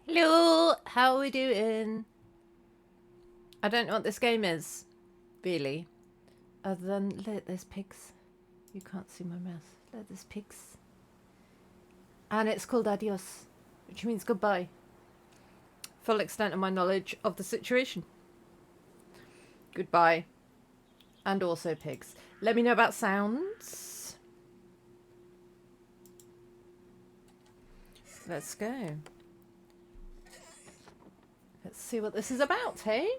Hello, how are we doing? I don't know what this game is, really. Other than, look, there's pigs. You can't see my mouse. Look, there's pigs. And it's called Adios, which means goodbye. Full extent of my knowledge of the situation. Goodbye. And also pigs. Let me know about sounds. Let's go. Let's see what this is about, hey?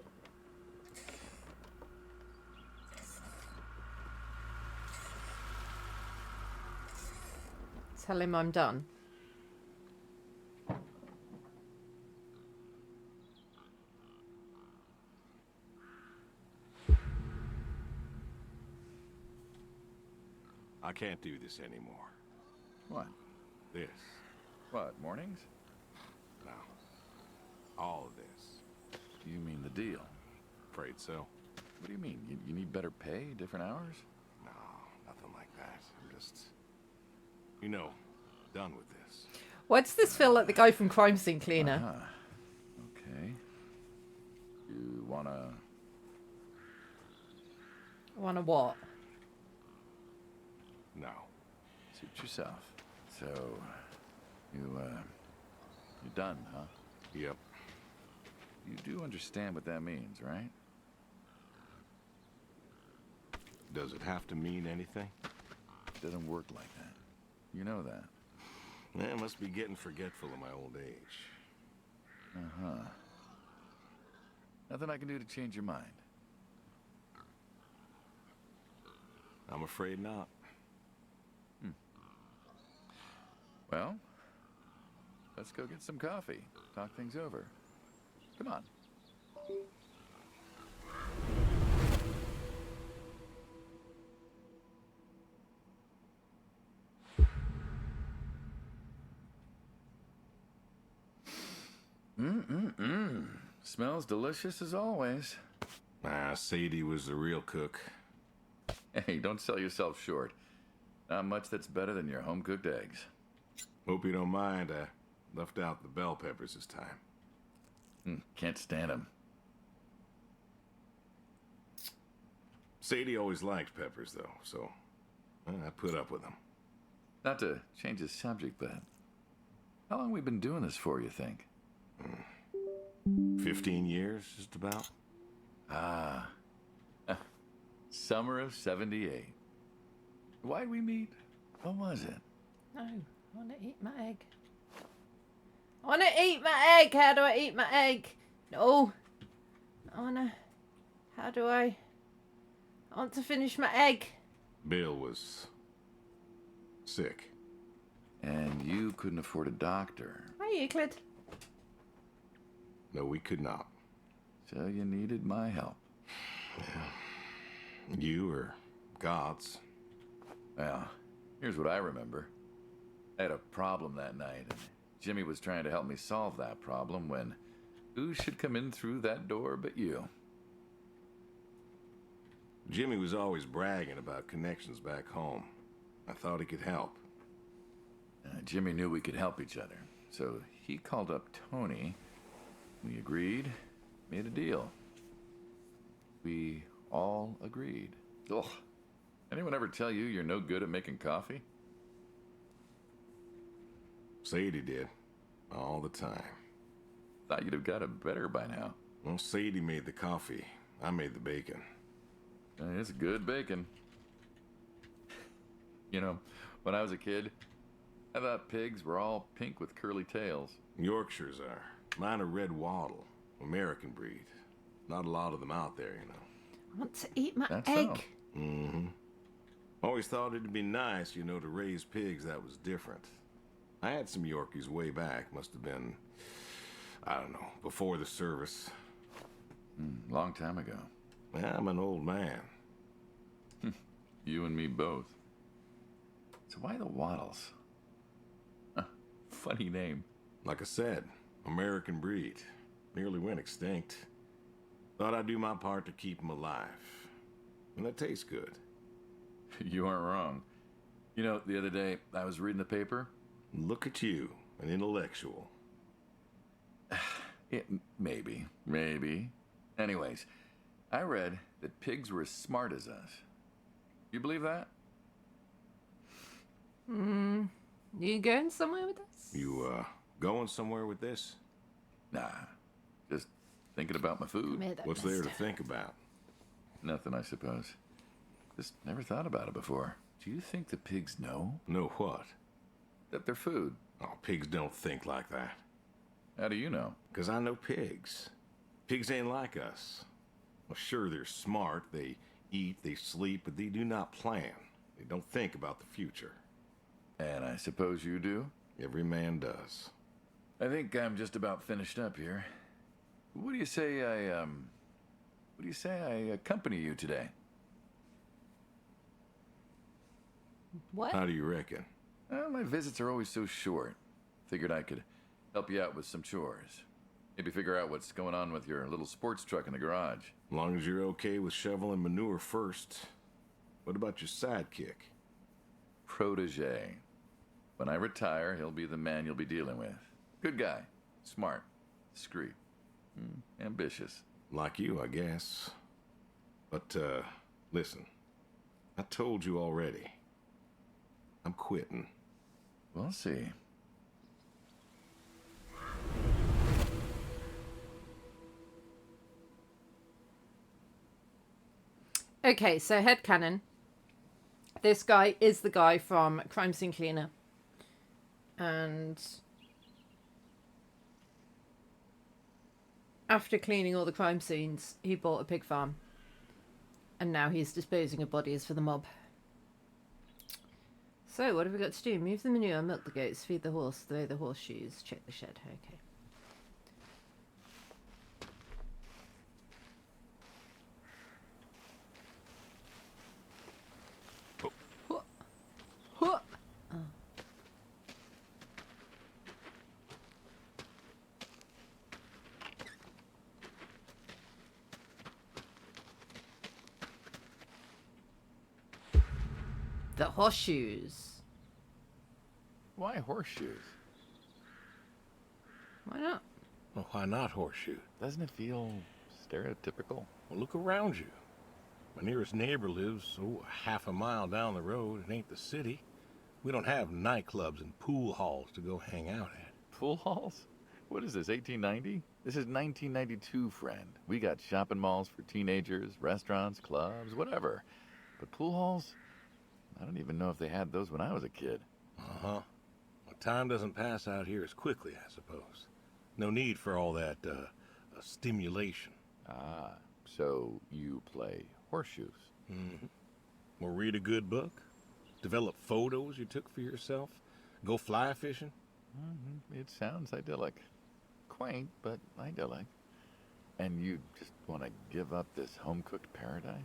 Tell him I'm done. I can't do this anymore. What? This. What, mornings? No. All of this. You mean the deal? Afraid so. What do you mean? You need better pay, different hours? No, nothing like that. I'm just, done with this. Why does this feel like the guy from Crime Scene Cleaner? Okay. You wanna... Wanna what? No. Suit yourself. So, you're done, huh? Yep. You do understand what that means, right? Does it have to mean anything? It doesn't work like that. You know that. I must be getting forgetful in my old age. Uh-huh. Nothing I can do to change your mind. I'm afraid not. Well, let's go get some coffee. Talk things over. Come on. Smells delicious as always. Sadie was the real cook. Hey, don't sell yourself short. Not much that's better than your home-cooked eggs. Hope you don't mind, I left out the bell peppers this time. Can't stand them. Sadie always liked peppers, though, so I put up with them. Not to change the subject, but how long we been doing this for, you think? 15 years, just about. Summer of '78. Why'd we meet? What was it? No, I want to eat my egg. I want to eat my egg. How do I eat my egg? No. How do I want to finish my egg. Bill was sick. And you couldn't afford a doctor. Hi, Euclid. No, we could not. So you needed my help. You or God's. Well, here's what I remember. I had a problem that night, and Jimmy was trying to help me solve that problem when who should come in through that door but you? Jimmy was always bragging about connections back home. I thought he could help. Jimmy knew we could help each other, so he called up Tony. We agreed, made a deal. We all agreed. Ugh. Anyone ever tell you you're no good at making coffee? Sadie did. All the time. Thought you'd have got it better by now. Well, Sadie made the coffee. I made the bacon. It's good bacon. You know, when I was a kid, I thought pigs were all pink with curly tails. Yorkshires are. Mine are red wattle. American breed. Not a lot of them out there, I want to eat my That's egg. so. Mm-hmm. Always thought it'd be nice, to raise pigs that was different. I had some Yorkies way back. Must have been, I don't know, before the service. Long time ago. Yeah, I'm an old man. You and me both. So why the Waddles? Funny name. Like I said, American breed. Nearly went extinct. Thought I'd do my part to keep them alive. And that tastes good. You aren't wrong. You know, the other day, I was reading the paper. Look at you, an intellectual. Maybe. Maybe. Anyways, I read that pigs were as smart as us. You believe that? You going somewhere with this? You, going somewhere with this? Nah. Just thinking about my food. Made that What's there to mist. think about? Nothing, I suppose. Just never thought about it before. Do you think the pigs know Know what? that they're food? Oh, pigs don't think like that. How do you know? 'Cause I know pigs. Pigs ain't like us. Well, sure, they're smart. They eat, they sleep, but they do not plan. They don't think about the future. And I suppose you do? Every man does. I think I'm just about finished up here. What do you say I accompany you today? What? How do you reckon? Well, my visits are always so short. Figured I could help you out with some chores. Maybe figure out what's going on with your little sports truck in the garage. As long as you're okay with shoveling manure first. What about your sidekick? Protege. When I retire, he'll be the man you'll be dealing with. Good guy. Smart. Discreet. Ambitious. Like you, I guess. But, listen. I told you already. I'm quitting. We'll see. Okay, so headcanon. This guy is the guy from Crime Scene Cleaner. And after cleaning all the crime scenes, he bought a pig farm. And now he's disposing of bodies for the mob. So, what have we got to do? Move the manure, milk the goats, feed the horse, throw the horseshoes, check the shed. Okay. Huh. Huh. Oh. The horseshoes. Why horseshoes? Why not? Well, why not horseshoe? Doesn't it feel stereotypical? Well, look around you. My nearest neighbor lives, half a mile down the road. It ain't the city. We don't have nightclubs and pool halls to go hang out at. Pool halls? What is this, 1890? This is 1992, friend. We got shopping malls for teenagers, restaurants, clubs, whatever. But pool halls? I don't even know if they had those when I was a kid. Uh-huh. Well, time doesn't pass out here as quickly, I suppose. No need for all that, stimulation. Ah, so you play horseshoes. Mm-hmm. Or read a good book. Develop photos you took for yourself. Go fly fishing. It sounds idyllic. Quaint, but idyllic. And you just want to give up this home-cooked paradise?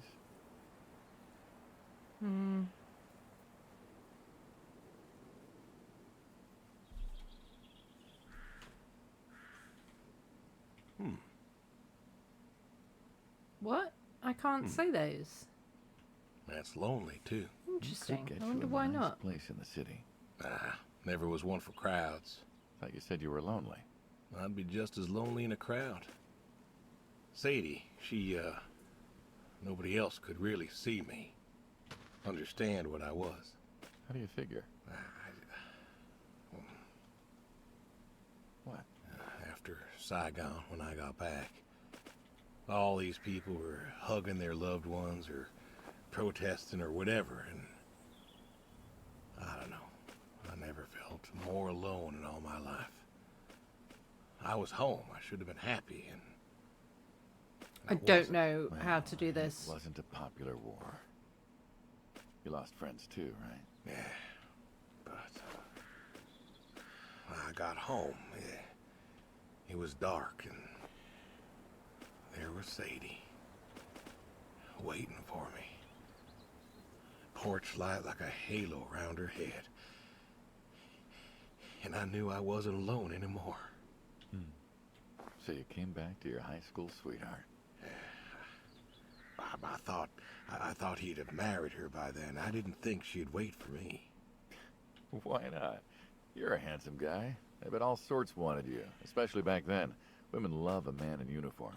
What? I can't say those. That's lonely, too. Interesting. Could get I you wonder a why nice not. place in the city. Never was one for crowds. Thought you said you were lonely. I'd be just as lonely in a crowd. Sadie, she, nobody else could really see me. Understand what I was. How do you figure? What? After Saigon, when I got back, all these people were hugging their loved ones or protesting or whatever, and I don't know. I never felt more alone in all my life. I was home. I should have been happy, and I don't know how to do this. It wasn't a popular war. You lost friends too, right? yeah. But I got home. It was dark, and there was Sadie waiting for me. Porch light like a halo around her head. And I knew I wasn't alone anymore. So you came back to your high school sweetheart. I thought he'd have married her by then. I didn't think she'd wait for me. Why not? You're a handsome guy. I bet all sorts wanted you, especially back then, Women love a man in uniform.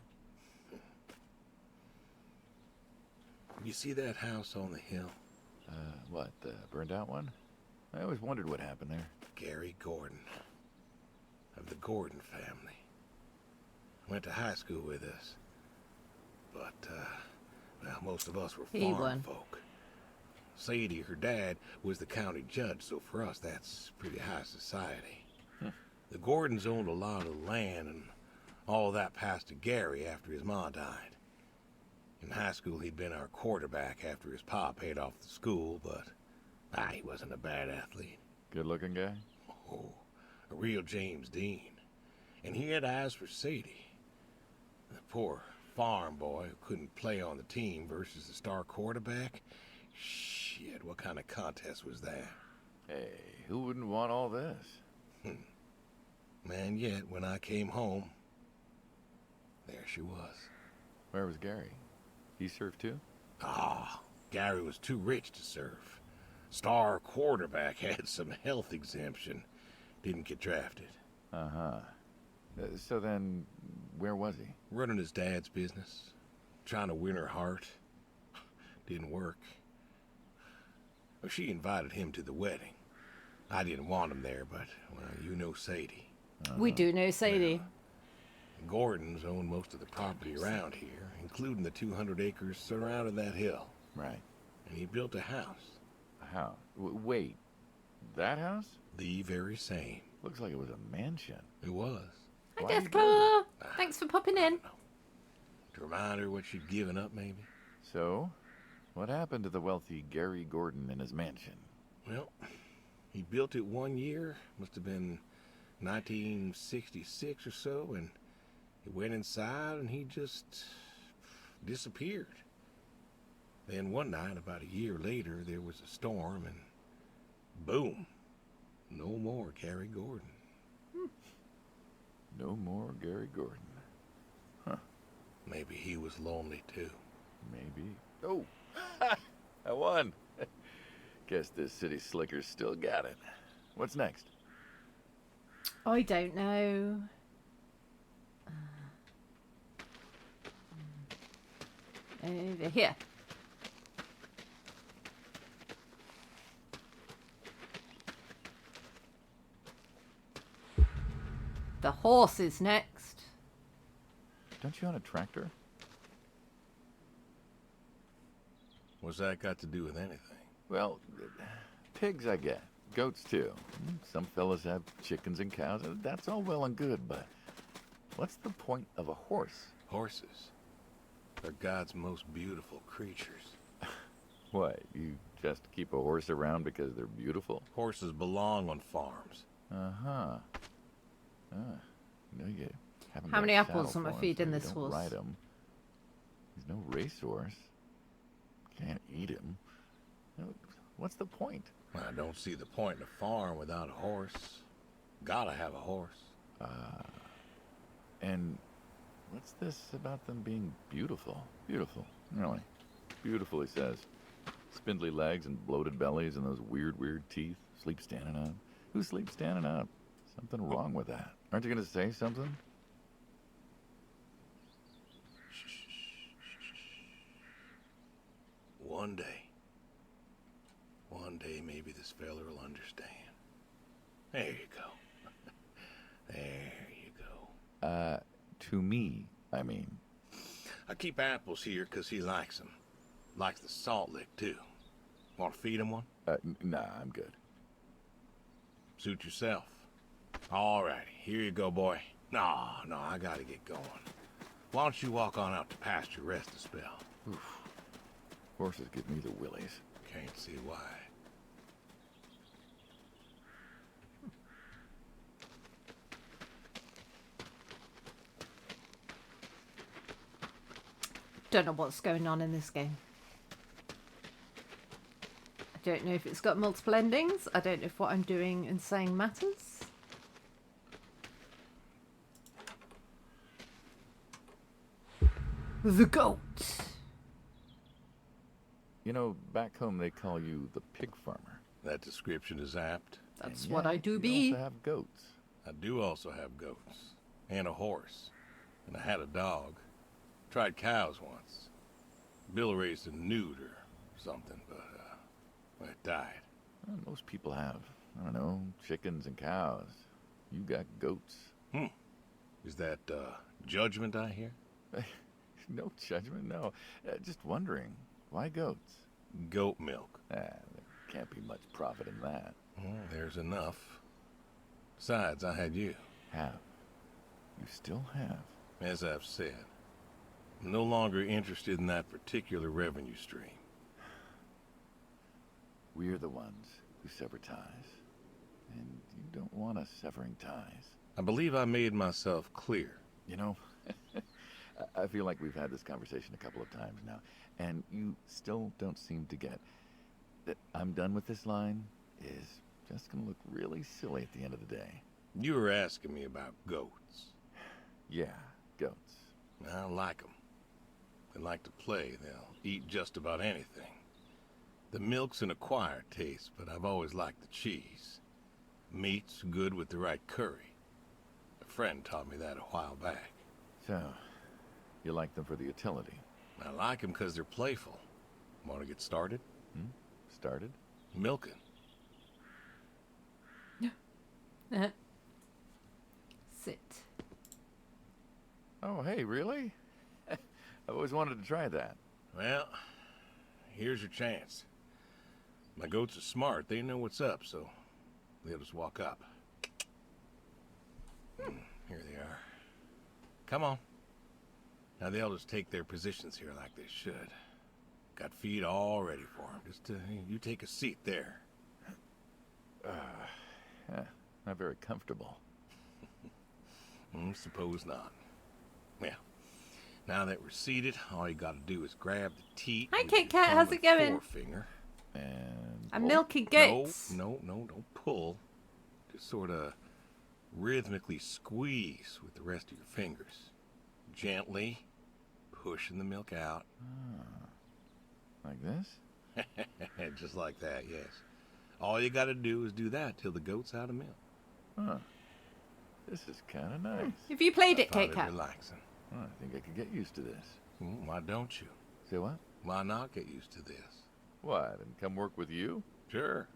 You see that house on the hill? What, the burned out one? I always wondered what happened there. Gary Gordon, of the Gordon family. Went to high school with us. But, well, most of us were He farm won. folk. Sadie, her dad, was the county judge, so for us, that's pretty high society. The Gordons owned a lot of land, and all that passed to Gary after his ma died. In high school, he'd been our quarterback after his pa paid off the school, but he wasn't a bad athlete. Good-looking guy? Oh, a real James Dean. And he had eyes for Sadie. The poor farm boy who couldn't play on the team versus the star quarterback. Shit, what kind of contest was that? Hey, who wouldn't want all this? Man, yet when I came home, there she was. Where was Gary? He served too? Gary was too rich to serve. Star quarterback had some health exemption. Didn't get drafted. Uh-huh. So then, where was he? Running his dad's business. Trying to win her heart. Didn't work. Well, she invited him to the wedding. I didn't want him there, but, well, you know Sadie. We do know Sadie. Gordons own most of the property around here, including the 200 acres surrounding that hill. Right. And he built a house. A house? Wait, that house? The very same. Looks like it was a mansion. It was. Hi, Why'd you go Deathclaw. Thanks for popping in. To remind her what she'd given up, maybe? So, what happened to the wealthy Gary Gordon in his mansion? Well, he built it 1 year. Must have been 1966 or so, and he went inside and he just disappeared. Then one night, about a year later, there was a storm and boom, no more Gary Gordon. No more Gary Gordon. Maybe he was lonely too. Maybe. Oh, I won. Guess this city slicker's still got it. What's next? I don't know. Over here. The horse is next. Don't you own a tractor? What's that got to do with anything? Well, pigs I get. Goats too. Some fellas have chickens and cows. That's all well and good, but what's the point of a horse? Horses. They're God's most beautiful creatures. What, you just keep a horse around because they're beautiful? Horses belong on farms. Uh-huh. You know you haven't How got many a apples saddle am I for 'em, feeding so you this don't horse? Ride 'em. He's no racehorse. Can't eat him. What's the point? I don't see the point in a farm without a horse. Gotta have a horse. And what's this about them being beautiful? Beautiful. Really. Beautiful, he says. Spindly legs and bloated bellies and those weird teeth. Sleep standing up. Who sleeps standing up? Something wrong with that. Aren't you going to say something? One day maybe this fella will understand. There you go. There you go. To me, I mean. I keep apples here 'cause he likes them. Likes the salt lick, too. Want to feed him one? Nah, I'm good. Suit yourself. All righty, here you go, boy. No, I gotta get going. Why don't you walk on out to pasture, rest a spell? Oof. Horses give me the willies. Can't see why. Don't know what's going on in this game. I don't know if it's got multiple endings. I don't know if what I'm doing and saying matters. The goat. You know, back home they call you the pig farmer. That description is apt. That's And what yet I do you be. also have goats. I do also have goats. And a horse. And I had a dog. Tried cows once. Bill raised a newt or something, but it died. Well, most people have, I don't know, chickens and cows. You got goats. Is that judgment I hear? No judgment, no. Just wondering, why goats? Goat milk. There can't be much profit in that. There's enough. Besides, I had you. Have. You still have. As I've said, I'm no longer interested in that particular revenue stream. We're the ones who sever ties. And you don't want us severing ties. I believe I made myself clear. You know, I feel like we've had this conversation a couple of times now, and you still don't seem to get that I'm done with this line is just going to look really silly at the end of the day. You were asking me about goats. Yeah, goats. I like them. They like to play. They'll eat just about anything. The milk's an acquired taste, but I've always liked the cheese. Meat's good with the right curry. A friend taught me that a while back. So, you like them for the utility? I like them because they're playful. Want to get started? Started? Milking. Sit. Oh, hey, really? I've always wanted to try that. Well, here's your chance. My goats are smart. They know what's up, so they'll just walk up. Here they are. Come on. Now they'll just take their positions here like they should. Got feed all ready for them. Just you take a seat there. Not very comfortable. Suppose not. Well, now that we're seated, all you gotta do is grab the teat. Hi, with Kit your Kat, thumb how's and it going? Forefinger. And I'm milking goats. No, don't pull. Just sort of rhythmically squeeze with the rest of your fingers. Gently pushing the milk out. like this? Just like that, yes. All you gotta do is do that till the goat's out of milk. Huh. This is kind of nice. Have you played it, Found Kit Kat? relaxing. Well, I think I could get used to this. Why don't you? Say what? Why not get used to this? What, and come work with you? Sure.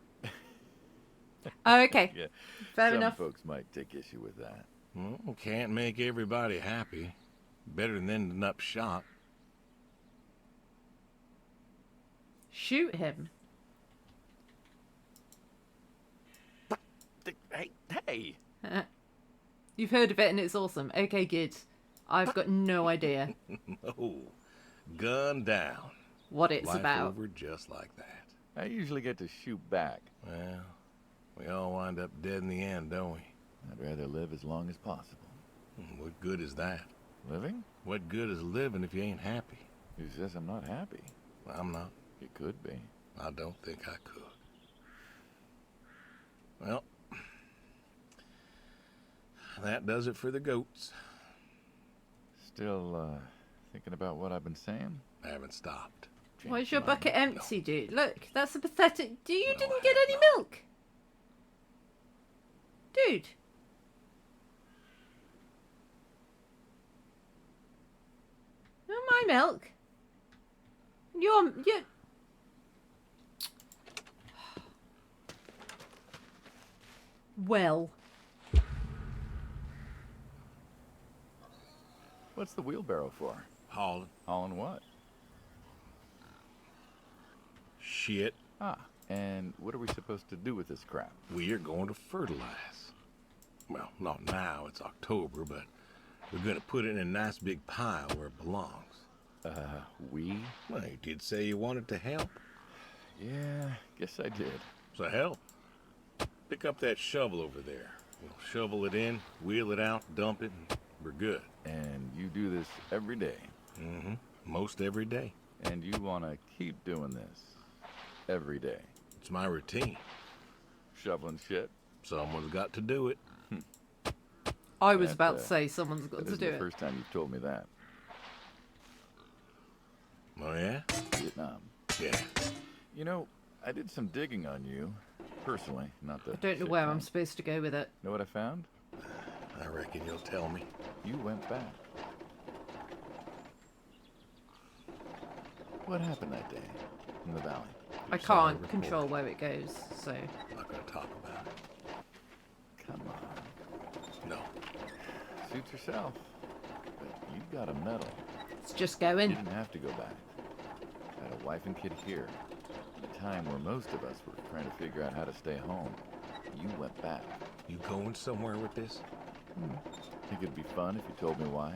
Oh, okay. Yeah. Fair Some enough. folks might take issue with that. Well, can't make everybody happy. Better than ending up shot. Shoot him. Hey! You've heard of it and it's awesome. Okay, good. I've got no idea No. Gun down. what it's Life about. over just like that. I usually get to shoot back. Well, we all wind up dead in the end, don't we? I'd rather live as long as possible. What good is that? Living? What good is living if you ain't happy? Who says I'm not happy? I'm not. It could be. I don't think I could. Well, that does it for the goats. Still, thinking about what I've been saying? I haven't stopped. Why is your Change my bucket mind. empty, dude? Look, that's a pathetic... You No, didn't I get have any not. milk. Dude. Not my milk. Your... Well... What's the wheelbarrow for? Hauling Hauling what? shit. And what are we supposed to do with this crap? We are going to fertilize. Well, not now, it's October, but we're going to put it in a nice big pile where it belongs. We? Well, you did say you wanted to help. Yeah, guess I did. So help. Pick up that shovel over there. We'll shovel it in, wheel it out, dump it, and we're good. And you do this every day. Mm-hmm. Most every day. And you want to keep doing this every day. It's my routine. Shoveling shit. Someone's got to do it. I was That, about to say someone's got That to isn't do the it. first time you've told me that. Oh, yeah? Vietnam. Yeah. You know, I did some digging on you, personally, not the I don't know shit where I'm kind. supposed to go with it. Know what I found? I reckon you'll tell me. You went back What happened that day in the valley? I Sorry, can't report. control where it goes, so... I'm not going to talk about it. Come on. No. Suit yourself. But you got a medal. It's just You going. didn't have to go back. I had a wife and kid here. At a time where most of us were trying to figure out how to stay home. You went back. You going somewhere with this? Think it'd be fun if you told me why?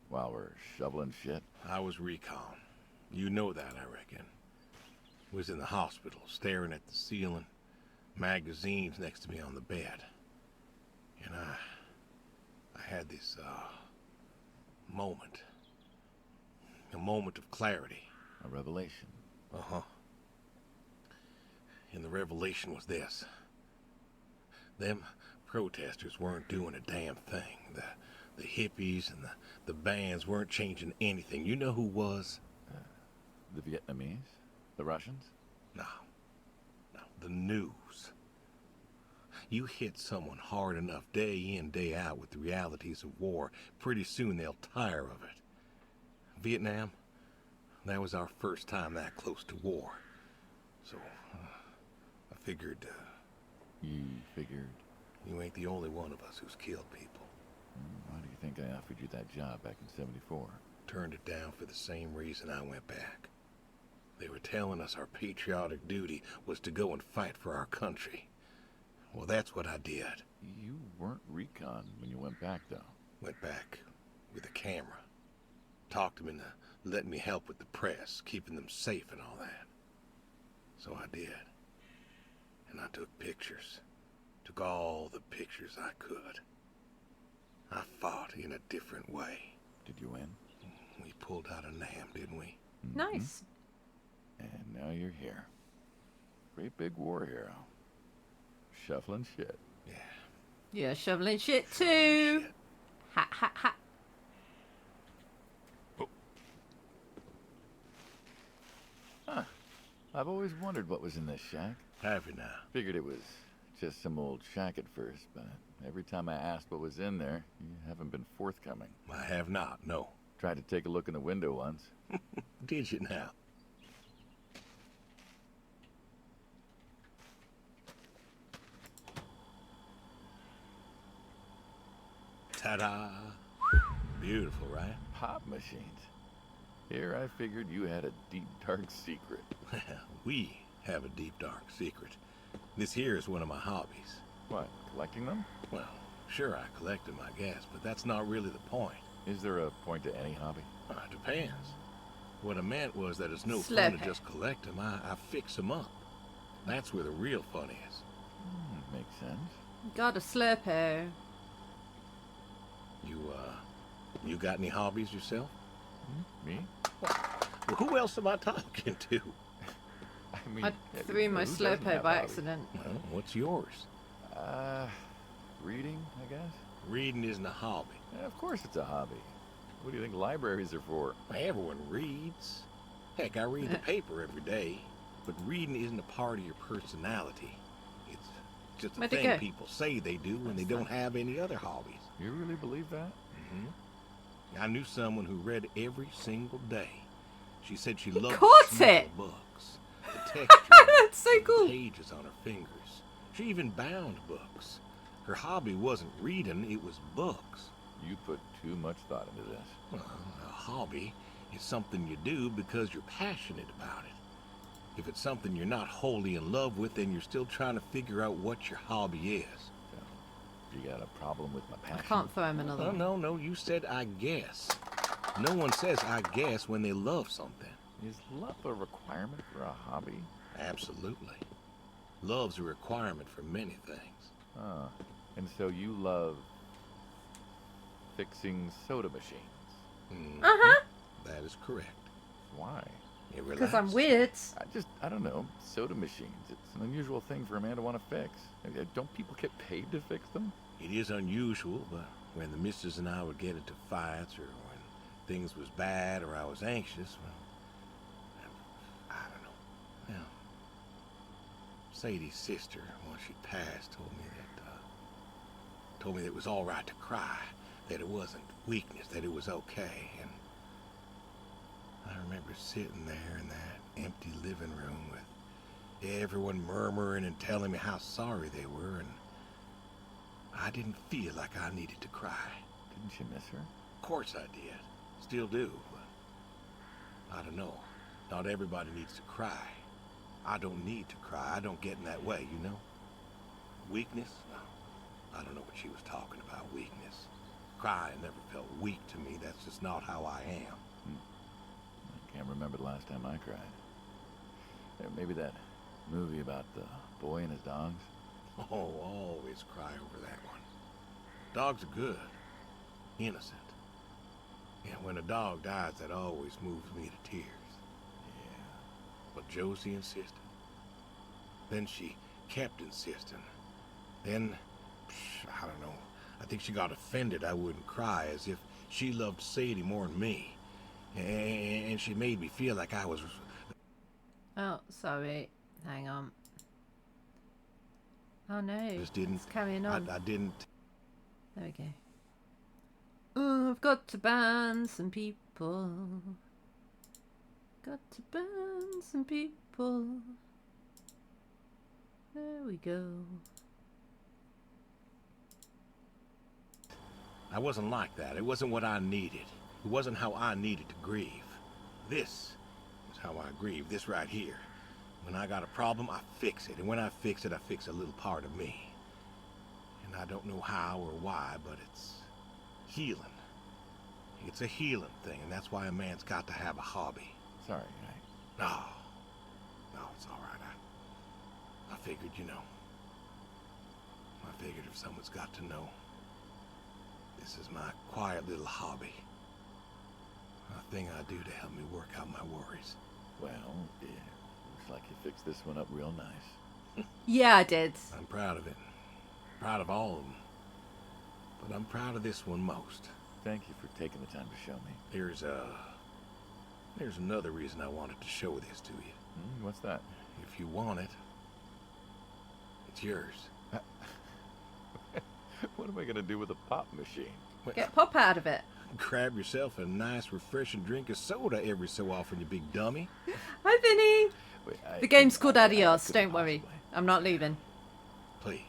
While we're shoveling shit? I was recon. You know that, I reckon. Was in the hospital, staring at the ceiling, magazines next to me on the bed. And I had this, moment. A moment of clarity. A revelation. Uh-huh. And the revelation was this. Them protesters weren't doing a damn thing. The hippies and the bands weren't changing anything. You know who was? The Vietnamese? The Russians? No. The news. You hit someone hard enough day in, day out with the realities of war, pretty soon they'll tire of it. Vietnam, that was our first time that close to war. So, I figured, You figured... you ain't the only one of us who's killed people. Why do you think I offered you that job back in '74? Turned it down for the same reason I went back. They were telling us our patriotic duty was to go and fight for our country. Well, that's what I did. You weren't recon when you went back, though. Went back with a camera. Talked them into letting me help with the press, keeping them safe and all that. So I did. And I took pictures. Took all the pictures I could. I fought in a different way. Did you win? We pulled out a Nam, didn't we? Nice. And now you're here. Great big war hero. Shuffling shit. Yeah. Yeah, shoveling shit too. Shit. Ha ha ha. Huh. I've always wondered what was in this shack. Have you now? Figured it was just some old shack at first, but every time I asked what was in there, you haven't been forthcoming. I have not, no. Tried to take a look in the window once. Did you now? Ta-da! Beautiful, right? Pop machines. Here I figured you had a deep, dark secret. We have a deep, dark secret. This here is one of my hobbies. What, collecting them? Well, sure, I collect them, I guess, but that's not really the point. Is there a point to any hobby? It depends. What I meant was that it's no fun to Slurp. just collect them. I fix them up. That's where the real fun is. Makes sense. Got a Slurpo. You got any hobbies yourself? Me? Well, who else am I talking to? I mean, I threw my who doesn't Slurpo have by hobbies? accident. Well, what's yours? Reading, I guess? Reading isn't a hobby. Yeah, of course it's a hobby. What do you think libraries are for? Everyone reads. Heck, I read the paper every day. But reading isn't a part of your personality. It's just a Where'd it thing go? people say they do when they don't have any other hobbies. You really believe that? I knew someone who read every single day. She said she loved caught the smell it. of books, the texture, That's so the cool. pages on her fingers. She even bound books. Her hobby wasn't reading, it was books. You put too much thought into this. Well, a hobby is something you do because you're passionate about it. If it's something you're not wholly in love with, then you're still trying to figure out what your hobby is. So, you got a problem with my I passion? can't throw him another Oh, one. no, you said I guess. No one says I guess when they love something. Is love a requirement for a hobby? Absolutely. Love's a requirement for many things. And so you love fixing soda machines. Uh-huh. That is correct. Why? Yeah, Because I'm relax. weird. I don't know, soda machines. It's an unusual thing for a man to want to fix. Don't people get paid to fix them? It is unusual, but when the missus and I would get into fights or when things was bad or I was anxious, well, I don't know. Well, Sadie's sister, once she passed, told me that it was all right to cry, that it wasn't weakness, that it was okay, and I remember sitting there in that empty living room with everyone murmuring and telling me how sorry they were, and I didn't feel like I needed to cry. Didn't you miss her? Of course I did. Still do, but I don't know. Not everybody needs to cry. I don't need to cry. I don't get in that way, you know? Weakness? No. I don't know what she was talking about, weakness. Crying never felt weak to me. That's just not how I am. I can't remember the last time I cried. Maybe that movie about the boy and his dogs. Oh, always cry over that one. Dogs are good. Innocent. Yeah, when a dog dies, that always moves me to tears. Yeah. But Josie insisted. Then she kept insisting. Then, I don't know. I think she got offended I wouldn't cry, as if she loved Sadie more than me. And she made me feel like I was... Oh, sorry. Hang on. Oh no. Just didn't... It's carrying on. I didn't... There we go. Oh, I've got to ban some people. Got to ban some people. There we go. I wasn't like that. It wasn't what I needed. It wasn't how I needed to grieve. This is how I grieve. This right here. When I got a problem, I fix it. And when I fix it, I fix a little part of me. And I don't know how or why, but it's healing. It's a healing thing, and that's why a man's got to have a hobby. Sorry, I... No, it's all right. I figured, you know. I figured if someone's got to know, this is my quiet little hobby. A thing I do to help me work out my worries. Well, yeah. Looks like you fixed this one up real nice. Yeah, I did. I'm proud of it. Proud of all of them. But I'm proud of this one most. Thank you for taking the time to show me. There's another reason I wanted to show this to you. What's that? If you want it, it's yours. What am I gonna do with a pop machine? Get pop out of it. Grab yourself a nice, refreshing drink of soda every so often, you big dummy. Hi, Vinny. Wait, The game's called I Adios. couldn't Don't worry. possibly. I'm not leaving. Please.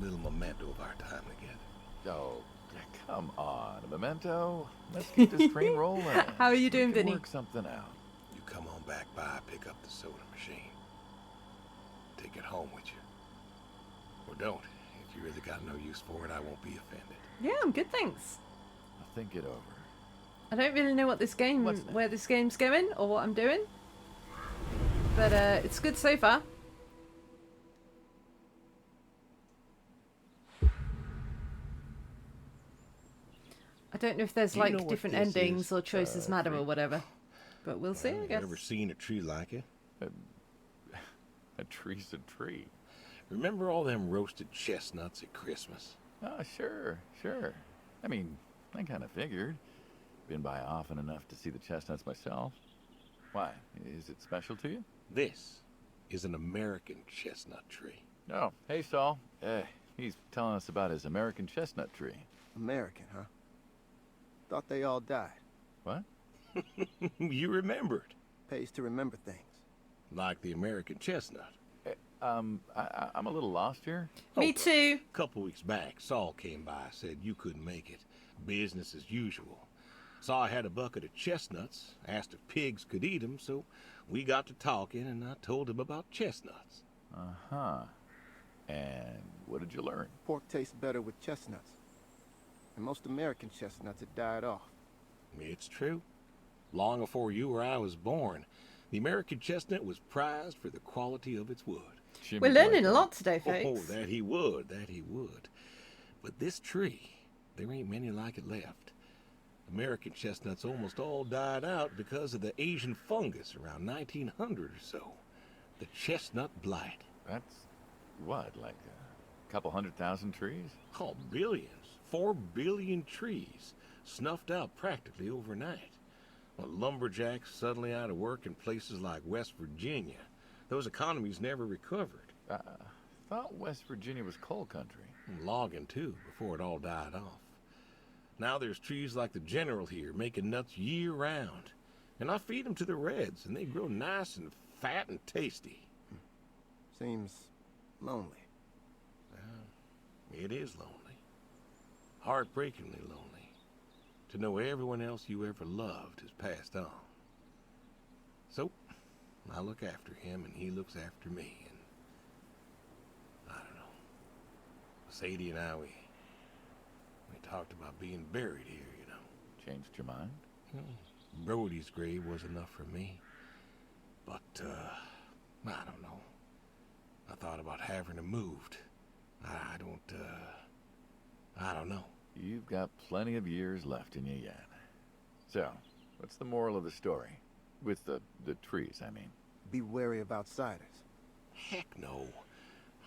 A little memento of our time together. Oh, come on. A memento? Let's keep this train rolling. How are you doing, We can Vinny? work something out. You come on back by, pick up the soda machine. Take it home with you. Or don't. If you really got no use for it, I won't be offended. Yeah, I'm good, thanks. I'll think it over. I don't really know what this game, What's next? where this game's going, or what I'm doing. But it's good so far. I don't know if there's Do you know like what different this endings is, or choices matter or Frank? whatever. But we'll see, I You guess. ever seen a tree like it? A tree's a tree. Remember all them roasted chestnuts at Christmas? Oh, sure. I mean, I kind of figured. Been by often enough to see the chestnuts myself. Why? Is it special to you? This is an American chestnut tree. Oh, hey, Saul. He's telling us about his American chestnut tree. American, huh? Thought they all died. What? You remembered. Pays to remember things. Like the American chestnut. I'm a little lost here. Me too. A couple weeks back, Saul came by, said you couldn't make it. Business as usual. Saw I had a bucket of chestnuts, asked if pigs could eat them, so we got to talking, and I told him about chestnuts. Uh-huh. And what did you learn? Pork tastes better with chestnuts. And most American chestnuts had died off. It's true. Long before you or I was born, the American chestnut was prized for the quality of its wood. Jimmy We're learning Blake. a lot today, Oh, folks. that he would. But this tree, there ain't many like it left. American chestnuts almost all died out because of the Asian fungus around 1900 or so. The chestnut blight. That's what, like a couple 100,000 trees? Oh, billions. 4 billion trees snuffed out practically overnight. Well, lumberjacks suddenly out of work in places like West Virginia. Those economies never recovered. I thought West Virginia was coal country. And logging, too, before it all died off. Now there's trees like the General here making nuts year-round. And I feed them to the reds, and they grow nice and fat and tasty. Seems lonely. It is lonely. Heartbreakingly lonely. To know everyone else you ever loved has passed on. So, I look after him, and he looks after me, and I don't know. Sadie and I, we talked about being buried here, you know. Changed your mind? Brody's grave was enough for me. But, I don't know. I thought about having him moved. I don't know. You've got plenty of years left in you yet. So, what's the moral of the story? With the trees, I mean. Be wary of outsiders. Heck no.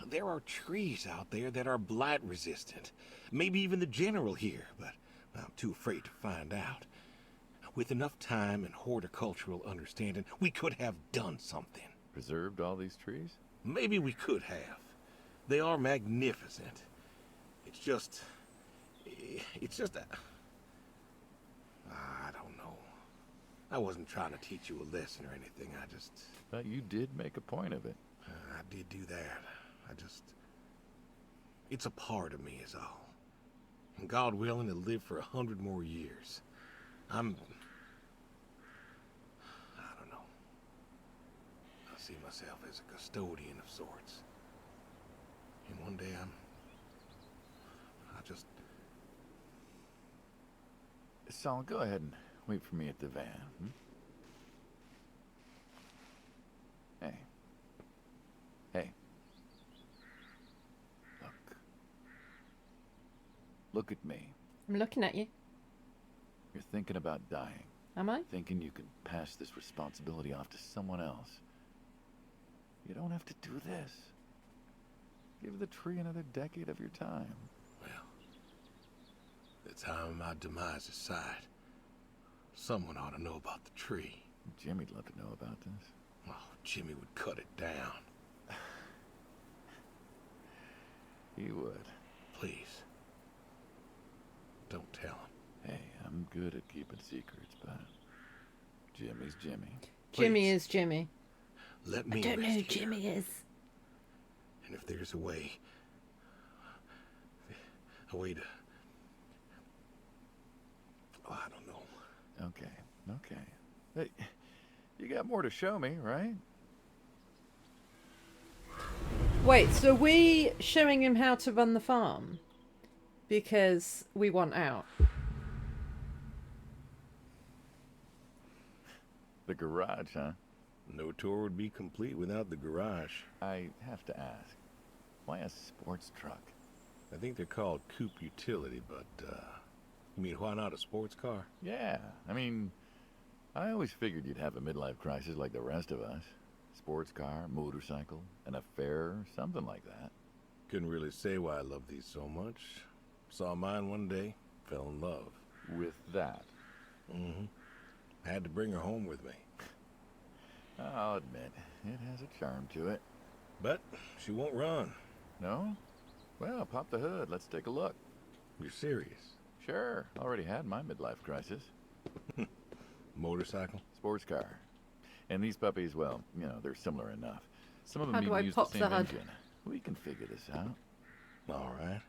There are trees out there that are blight resistant. Maybe even the General here, but I'm too afraid to find out. With enough time and horticultural understanding, we could have done something. Preserved all these trees? Maybe we could have. They are magnificent. It's just I don't know. I wasn't trying to teach you a lesson or anything. But you did make a point of it. I did do that. It's a part of me is all. And God willing to live for 100 more years. I don't know. I see myself as a custodian of sorts. And one day Saul, go ahead and wait for me at the van. Hey. Hey. Look at me. I'm looking at you. You're thinking about dying. Am I? Thinking you can pass this responsibility off to someone else. You don't have to do this. Give the tree another decade of your time. Well, the time of my demise aside, someone ought to know about the tree. Jimmy'd love to know about this. Oh, Jimmy would cut it down. He would. Please. Don't tell him. Hey, I'm good at keeping secrets, but Jimmy's Jimmy. Jimmy Please. is Jimmy. Let me I don't know who rest here. Jimmy is. And if there's a way to... Oh, I don't know. Okay. Hey, you got more to show me, right? Wait, so we showing him how to run the farm? Because we want out. The garage, huh? No tour would be complete without the garage. I have to ask, why a sports truck? I think they're called coupe utility, but, you mean why not a sports car? Yeah, I mean, I always figured you'd have a midlife crisis like the rest of us. Sports car, motorcycle, an affair, something like that. Couldn't really say why I love these so much. Saw mine one day, fell in love. With that? Mm-hmm. I had to bring her home with me. I'll admit, it has a charm to it. But she won't run. No? Well, pop the hood. Let's take a look. You're serious? Sure. Already had my midlife crisis. Motorcycle? Sports car. And these puppies, well, you know, they're similar enough. Some of them How do even I use pop the the same hood? engine. We can figure this out. All right.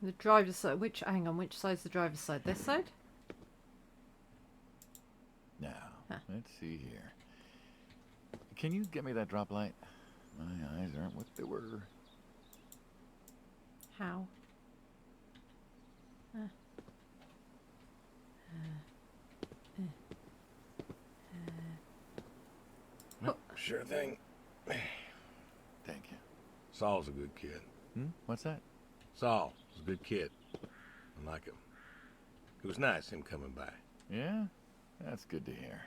The driver's side. Hang on, which side's the driver's side? This side? Now, Huh. let's see here. Can you get me that drop light? My eyes aren't what they were. How? Sure thing. Thank you. Saul's a good kid. What's that? Saul was a good kid. I like him. It was nice him coming by. Yeah? That's good to hear.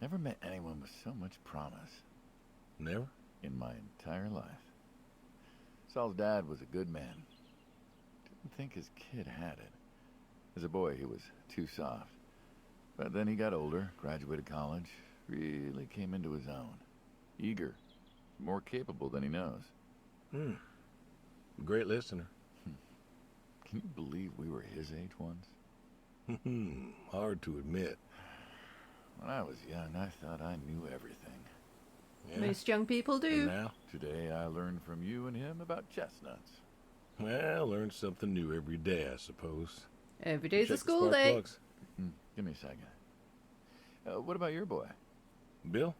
Never met anyone with so much promise Never? in my entire life. Saul's dad was a good man. Didn't think his kid had it. As a boy, he was too soft. But then he got older, graduated college, really came into his own. Eager, more capable than he knows. Great listener. Can you believe we were his age once? Hard to admit. When I was young, I thought I knew everything. Yeah. Most young people And do. now? Today I learned from you and him about chestnuts. Well, learn something new every day, I suppose. Every day's a Check the school spark day. plugs. Give me a second. What about your boy? Bill?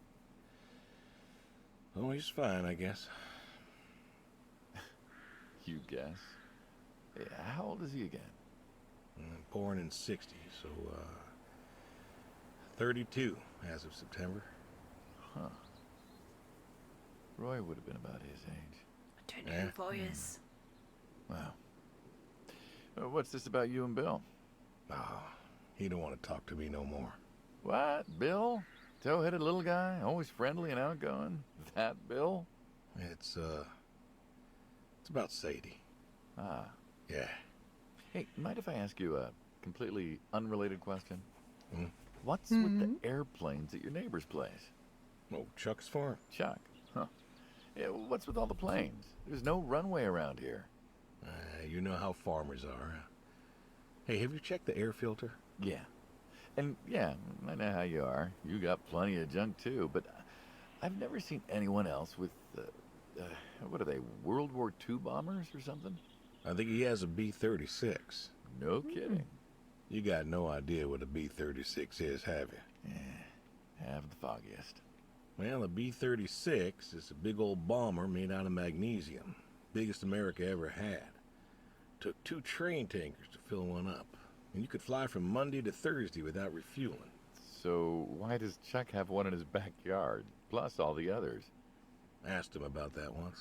Oh, he's fine, I guess. You guess. Hey, how old is he again? Born in 60, so, 32 as of September. Huh. Roy would have been about his age. I don't know who Roy is. Wow. What's this about you and Bill? Oh, he don't want to talk to me no more. What? Bill? Tow-headed little guy? Always friendly and outgoing? That Bill? It's about Sadie. Ah. Yeah. Hey, mind if I ask you a completely unrelated question? Hmm? What's with the airplanes at your neighbor's place? Oh, Chuck's farm. Chuck? Huh. Yeah, what's with all the planes? There's no runway around here. You know how farmers are. Hey, have you checked the air filter? Yeah. And yeah, I know how you are. You got plenty of junk too, but I've never seen anyone else with, what are they, World War II bombers or something? I think he has a B-36. No kidding. You got no idea what a B-36 is, have you? Yeah, have the foggiest. Well, a B-36 is a big old bomber made out of magnesium. Biggest America ever had. Took 2 train tankers to fill one up. And you could fly from Monday to Thursday without refueling. So why does Chuck have one in his backyard, plus all the others? Asked him about that once.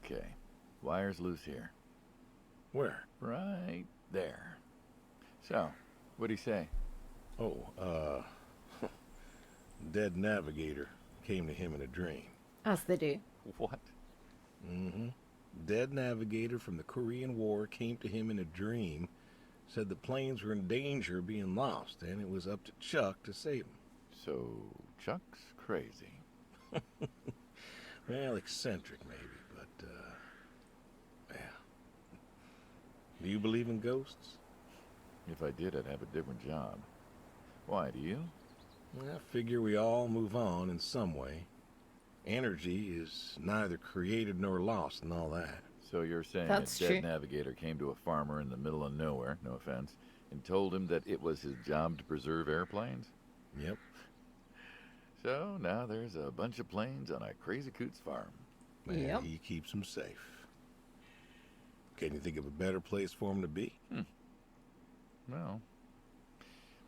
Okay. Wire's loose here. Where? Right there. So, what'd he say? Oh, dead navigator came to him in a dream. As they do. What? Mm-hmm. Dead navigator from the Korean War came to him in a dream, said the planes were in danger of being lost, and it was up to Chuck to save them. So, Chuck's crazy. Well, eccentric maybe, but, yeah. Do you believe in ghosts? If I did, I'd have a different job. Why, do you? I figure we all move on in some way. Energy is neither created nor lost and all that. So you're saying That's a dead true. navigator came to a farmer in the middle of nowhere, no offense, and told him that it was his job to preserve airplanes? Yep. So now there's a bunch of planes on a crazy coot's farm. And Yep. he keeps them safe. Can you think of a better place for him to be? Well,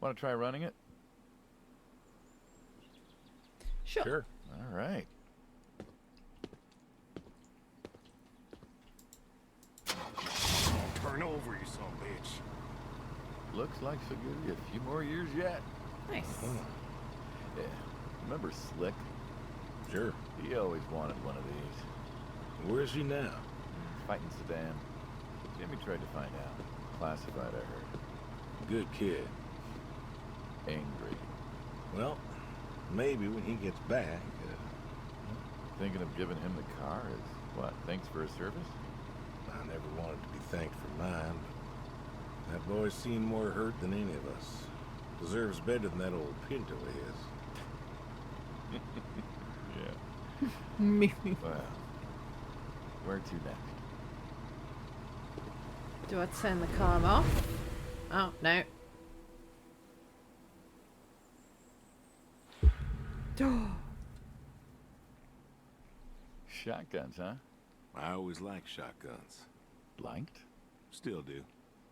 want to try running it? Sure. All right. Turn over, you son of a bitch. Looks like she'll give you a few more years yet. Nice. Yeah. Remember Slick? Sure. He always wanted one of these. Where is he now? Fighting Saddam. Jimmy tried to find out. Classified, I heard. Good kid. Angry. Well, maybe when he gets back, Thinking of giving him the car is, what, thanks for his service? I never wanted to be thanked for mine, but that boy's seen more hurt than any of us. Deserves better than that old Pinto of his. Yeah. Me. Well, where to next? Do I turn the car off? Oh, no. Shotguns, huh? I always liked shotguns. Liked? Still do.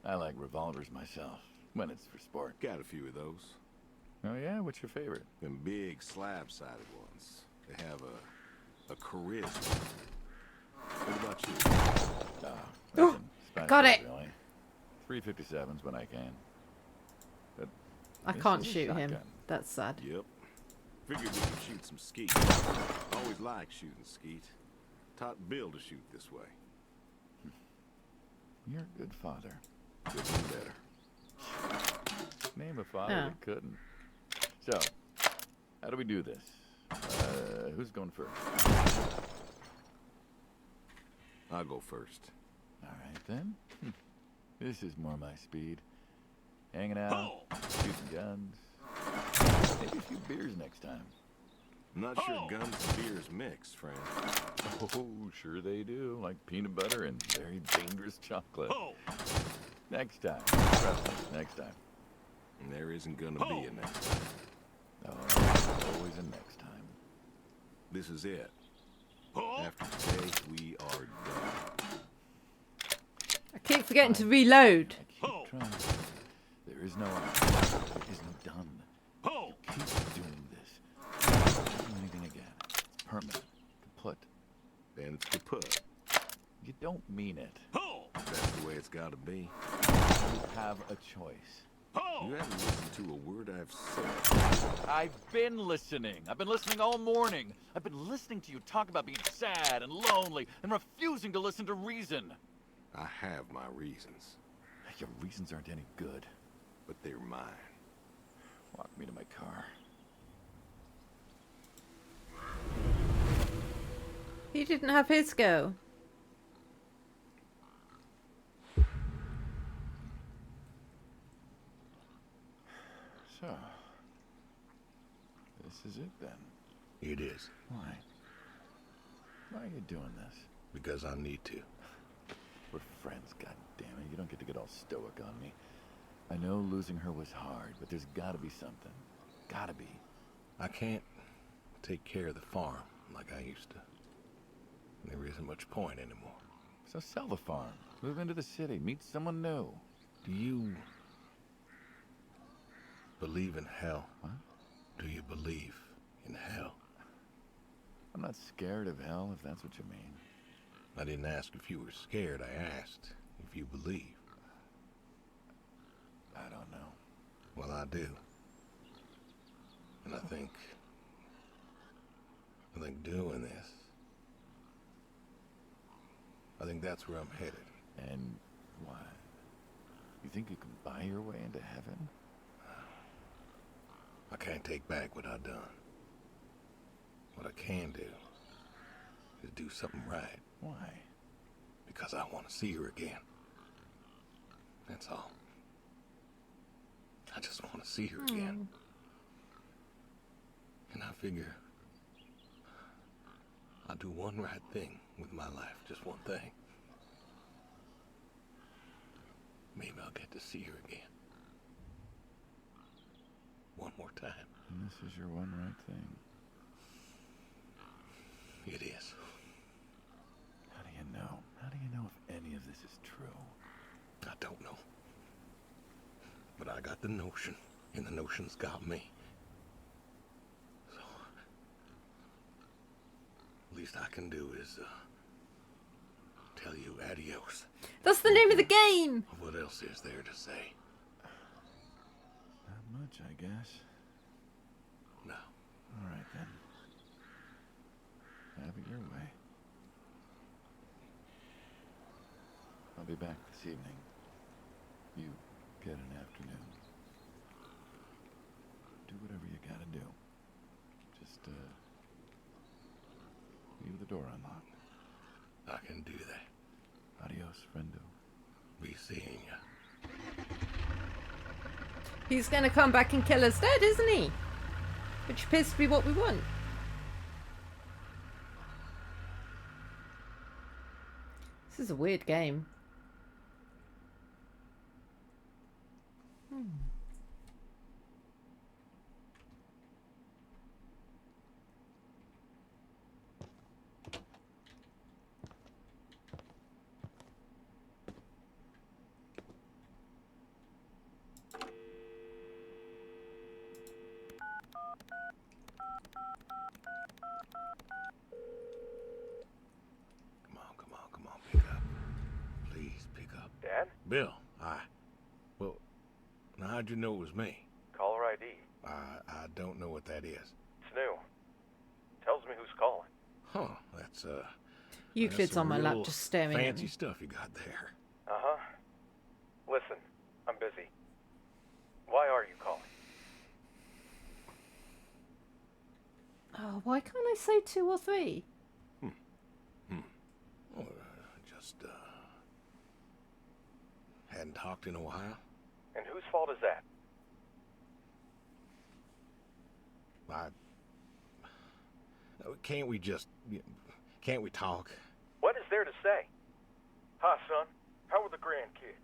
I like revolvers myself, when it's for sport. Got a few of those. Oh yeah? What's your favorite? Them big slab-sided ones. They have a charisma. What about you? Nothing special, got it. Really. 357s when I can. But I this can't is a shoot him. shotgun. That's sad. Yep. Figured we could shoot some skeet. Always liked shooting skeet. Taught Bill to shoot this way. You're a good father. Couldn't be better. Name a father Oh. that couldn't. So, how do we do this? Who's going first? I'll go first. All right, then. This is more my speed. Hanging out, shooting guns. Maybe a few beers next time. I'm not sure guns and beers mix, friend. Oh, sure they do. Like peanut butter and very dangerous chocolate. Next time. Trust me, next time. And there isn't gonna be a next time. Oh, there's always a next time. This is it. After today, we are done. I keep forgetting to reload. I keep trying. There is no there is no done. You keep doing this. Don't do anything again. It's permanent. Kaput. And it's kaput. You don't mean it. That's the way it's gotta be. You have a choice. You haven't listened to a word I've said. I've been listening. I've been listening all morning. I've been listening to you talk about being sad and lonely and refusing to listen to reason. I have my reasons, Your reasons aren't any good. but they're mine. Walk me to my car. He didn't have his go. So, this is it then. It is. Why? Why are you doing this? Because I need to. We're friends, goddammit. You don't get to get all stoic on me. I know losing her was hard, but there's gotta be something. Gotta be. I can't take care of the farm like I used to. There isn't much point anymore. So sell the farm. Move into the city. Meet someone new. Do you believe in hell? What? Do you believe in hell? I'm not scared of hell, if that's what you mean. I didn't ask if you were scared. I asked if you believe. I don't know. Well, I do. And I think doing this, I think that's where I'm headed. And why? You think you can buy your way into heaven? I can't take back what I've done. What I can do is do something right. Why? Because I want to see her again. That's all. I just want to see her again. And I figure I'll do one right thing with my life. Just one thing. Maybe I'll get to see her again. One more time. And this is your one right thing. It is. How do you know? How do you know if any of this is true? I don't know. But I got the notion, and the notion's got me. So, least I can do is tell you adios. That's the name of the game! What else is there to say? Not much, I guess. No. All right, then. Have it your way. I'll be back this evening. You get an afternoon. Do whatever you gotta do. Just, leave the door unlocked. I can do that. Adios, friendo. Be seeing ya. He's gonna come back and kill us dead, isn't he? Which appears to be what we want. This is a weird game. Come on, pick up. Please pick up. Dad? Bill, well, now how'd you know it was me? Caller ID. I don't know what that is. It's new. Tells me who's calling. Huh, that's, Euclid's some on my lap real just staring at fancy me. stuff you got there. Uh-huh. Listen, I'm busy. Why are you calling? Oh, why can't I say 2 or 3? Oh, Just, hadn't talked in a while. And whose fault is that? Can't we talk? What is there to say? Hi, son. How are the grandkids?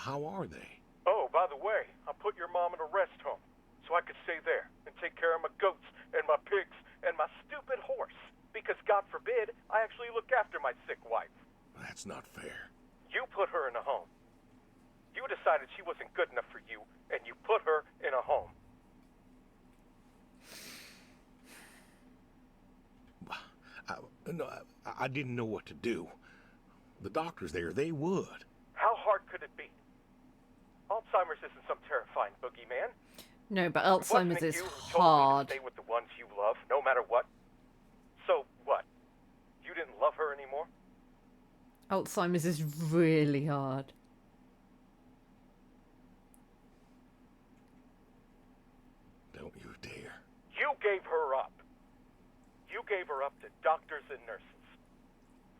How are they? Oh, by the way, I put your mom in a rest home so I could stay there and take care of my goats and my pigs and my stupid horse. Because God forbid, I actually look after my sick wife. That's not fair. You put her in a home. You decided she wasn't good enough for you, and you put her in a home. I didn't know what to do. The doctors there, they would. How hard could it be? Alzheimer's isn't some terrifying boogeyman. No, but Wasn't Alzheimer's it is you who told me hard. to stay with the ones you love, no matter what? So what? You didn't love her anymore? Alzheimer's is really hard. Don't you dare. You gave her up. You gave her up to doctors and nurses.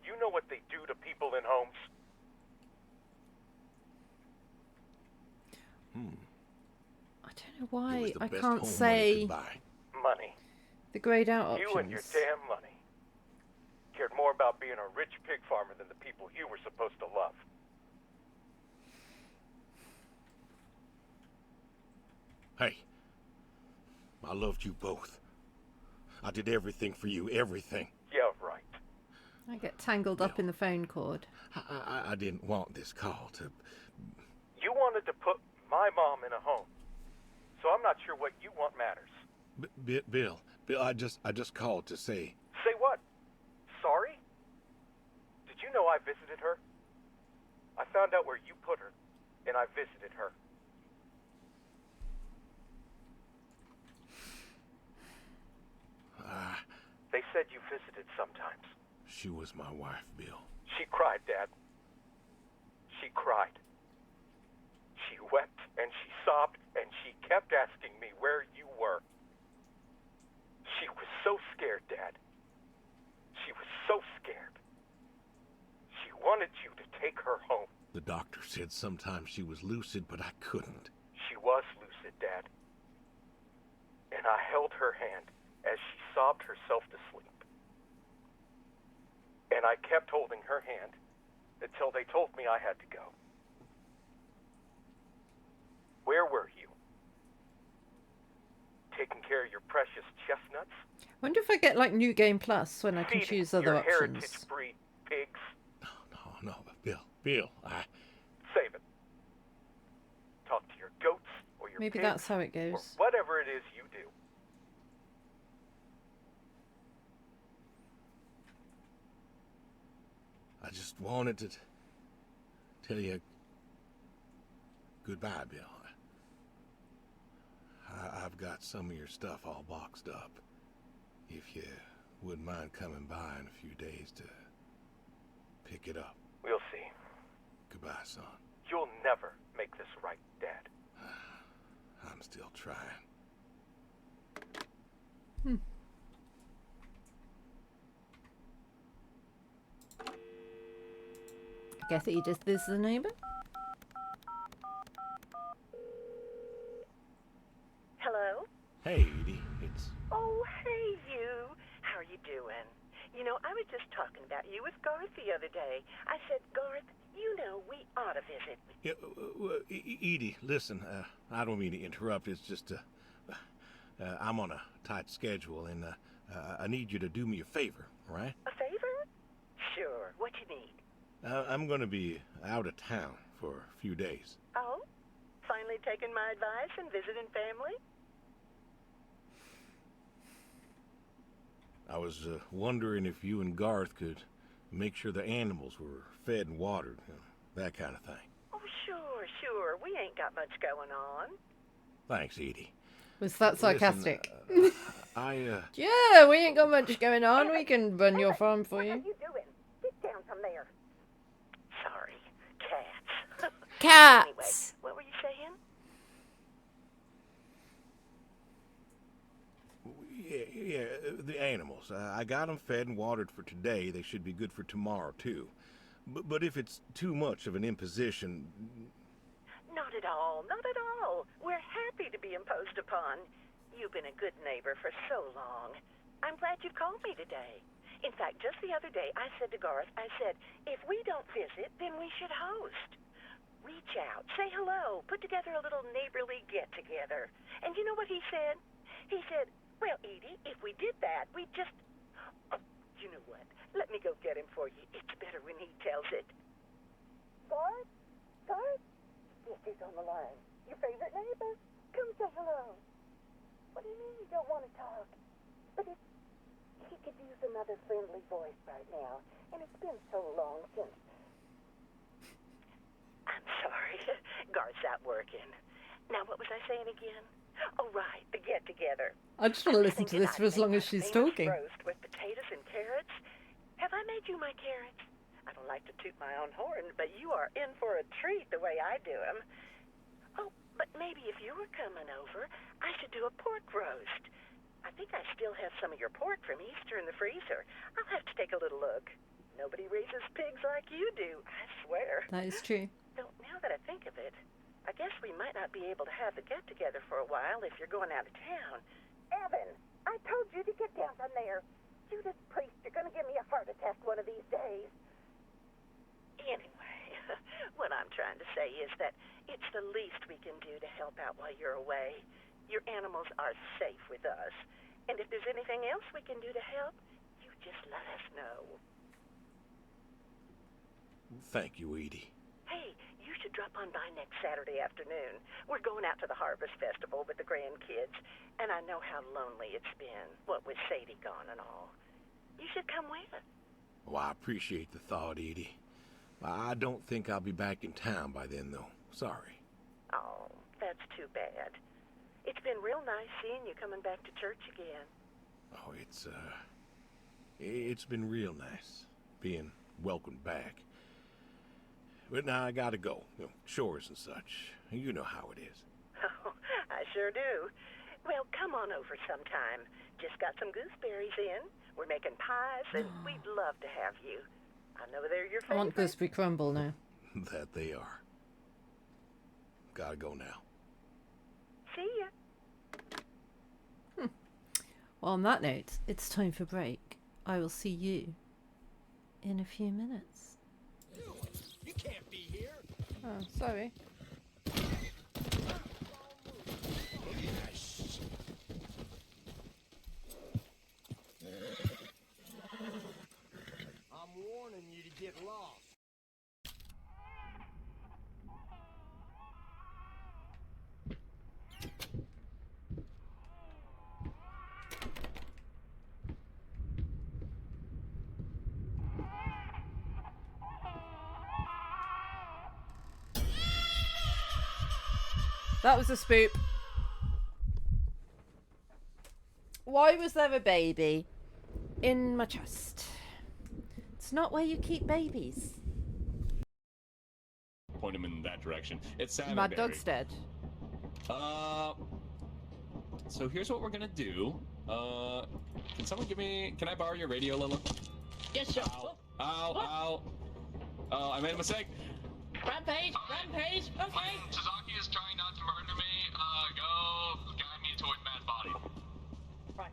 You know what they do to people in homes? I don't know It why was the I best can't home money say could buy. Money. the greyed out options. You and your damn money. Cared more about being a rich pig farmer than the people you were supposed to love. Hey, I loved you both. I did everything for you, everything. Yeah, right. I get tangled up in the phone cord. I didn't want this call to... You wanted to put my mom in a home. So I'm not sure what you want matters. Bill, I just called to say... Say what? Sorry? Did you know I visited her? I found out where you put her, and I visited her. They said you visited sometimes. She was my wife, Bill. She cried, Dad. She cried. She wept and she sobbed and she kept asking me where you were. She was so scared, Dad. She was so scared. She wanted you to take her home. The doctor said sometimes she was lucid, but I couldn't. She was lucid, Dad. And I held her hand as she sobbed herself to sleep. And I kept holding her hand until they told me I had to go. Where were you? Taking care of your precious chestnuts? Wonder if I get like New Game Plus when I can Feeding choose other your options. heritage breed pigs? No, Bill, Save it. Talk to your goats or your Maybe pigs, that's how it or goes. whatever it is you do. I just wanted to tell you goodbye, Bill. I've got some of your stuff all boxed up. If you wouldn't mind coming by in a few days to pick it up. We'll see. Goodbye, son. You'll never make this right, Dad. I'm still trying. Guess he just this is the neighbor. Hello? Hey, Edie, it's... Oh, hey, you. How are you doing? You know, I was just talking about you with Garth the other day. I said, Garth, you know, we ought to visit. Edie, listen, I don't mean to interrupt. It's just, I'm on a tight schedule, and I need you to do me a favor, all right? A favor? Sure. What you need? I'm going to be out of town for a few days. Oh? Finally taking my advice and visiting family? I was wondering if you and Garth could make sure the animals were fed and watered, that kind of thing. Oh, sure. We ain't got much going on. Thanks, Edie. Was that sarcastic? Listen, Yeah, we ain't got much going on. We can run your farm for What are you. you doing? Get down from there. Sorry. Cats. Anyway, Cats. what were you saying? Yeah, the animals. I got them fed and watered for today. They should be good for tomorrow, too. But if it's too much of an imposition... Not at all, not at all. We're happy to be imposed upon. You've been a good neighbor for so long. I'm glad you called me today. In fact, just the other day, I said to Garth, I said, if we don't visit, then we should host. Reach out, say hello, put together a little neighborly get-together. And you know what he said? He said, well, Edie, if we did that, we'd just... Oh, you know what? Let me go get him for you. It's better when he tells it. Garth? Garth? Yes, he's on the line. Your favorite neighbor? Come say hello. What do you mean you don't want to talk? But he could use another friendly voice right now. And it's been so long since... I'm sorry. Garth's out working. Now, what was I saying again? Oh, right, the get-together. I just want to listen to this for as long as she's talking. Roast with potatoes and carrots. Have I made you my carrots? I don't like to toot my own horn, but you are in for a treat the way I do them. Oh, but maybe if you were coming over, I should do a pork roast. I think I still have some of your pork from Easter in the freezer. I'll have to take a little look. Nobody raises pigs like you do, I swear. That is true. So now that I think of it, I guess we might not be able to have the get-together for a while if you're going out of town. Evan, I told you to get down from there. Judas Priest, you're going to give me a heart attack one of these days. Anyway, what I'm trying to say is that it's the least we can do to help out while you're away. Your animals are safe with us. And if there's anything else we can do to help, you just let us know. Thank you, Edie. Hey, you should drop on by next Saturday afternoon. We're going out to the Harvest Festival with the grandkids, and I know how lonely it's been, what with Sadie gone and all. You should come with. Oh, I appreciate the thought, Edie. I don't think I'll be back in town by then, though. Sorry. Oh, that's too bad. It's been real nice seeing you coming back to church again. Oh, it's been real nice being welcomed back. But now I gotta go. Chores and such. You know how it is. Oh, I sure do. Well, come on over sometime. Just got some gooseberries in. We're making pies, and we'd love to have you. I know they're your favorite. I want gooseberry crumble now. That they are. Gotta go now. See ya. Well, on that note, it's time for break. I will see you in a few minutes. You can't be here. Oh, sorry. I'm warning you to get lost. That was a spoop. Why was there a baby in my chest? It's not where you keep babies. Point him in that direction. It's Saturday. My dog's dead. So here's what we're gonna do. Can someone give me? Can I borrow your radio, Lila? Yes, sir. Ow! Ow! Ow! Oh, I made a mistake. Rampage! Rampage! Okay! Sasaki is trying not to murder me. Go guide me toward Matt's body. Right.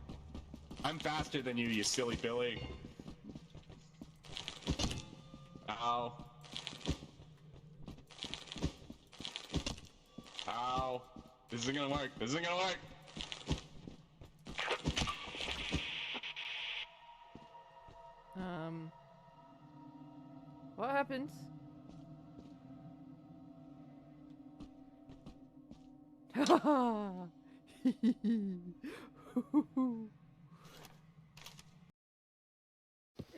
I'm faster than you silly Billy. Ow. Ow. This isn't gonna work. This isn't gonna work. What happens?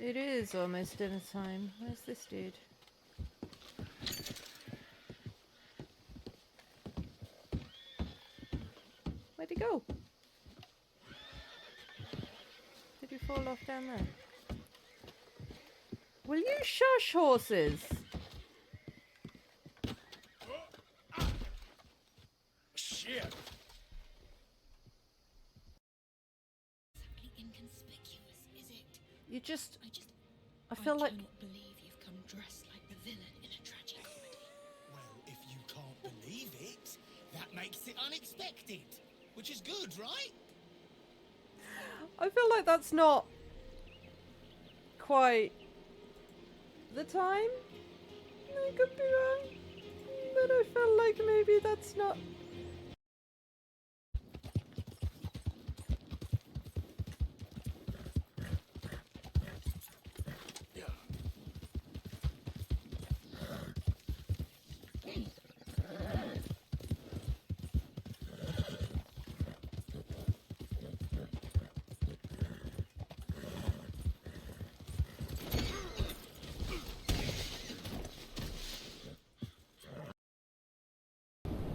It is almost dinner time. Where's this dude? Where'd he go? Did he fall off down there? Will you shush, horses? Shit! Inconspicuous, is it? You just... I feel like... cannot believe you've come dressed like makes it unexpected, which is good, right? I feel like that's not quite the time. I could be wrong, but I feel like maybe that's not.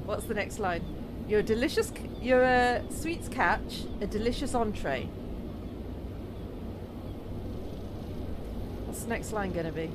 What's the next line? You're a sweets catch, a delicious entree. What's the next line gonna be?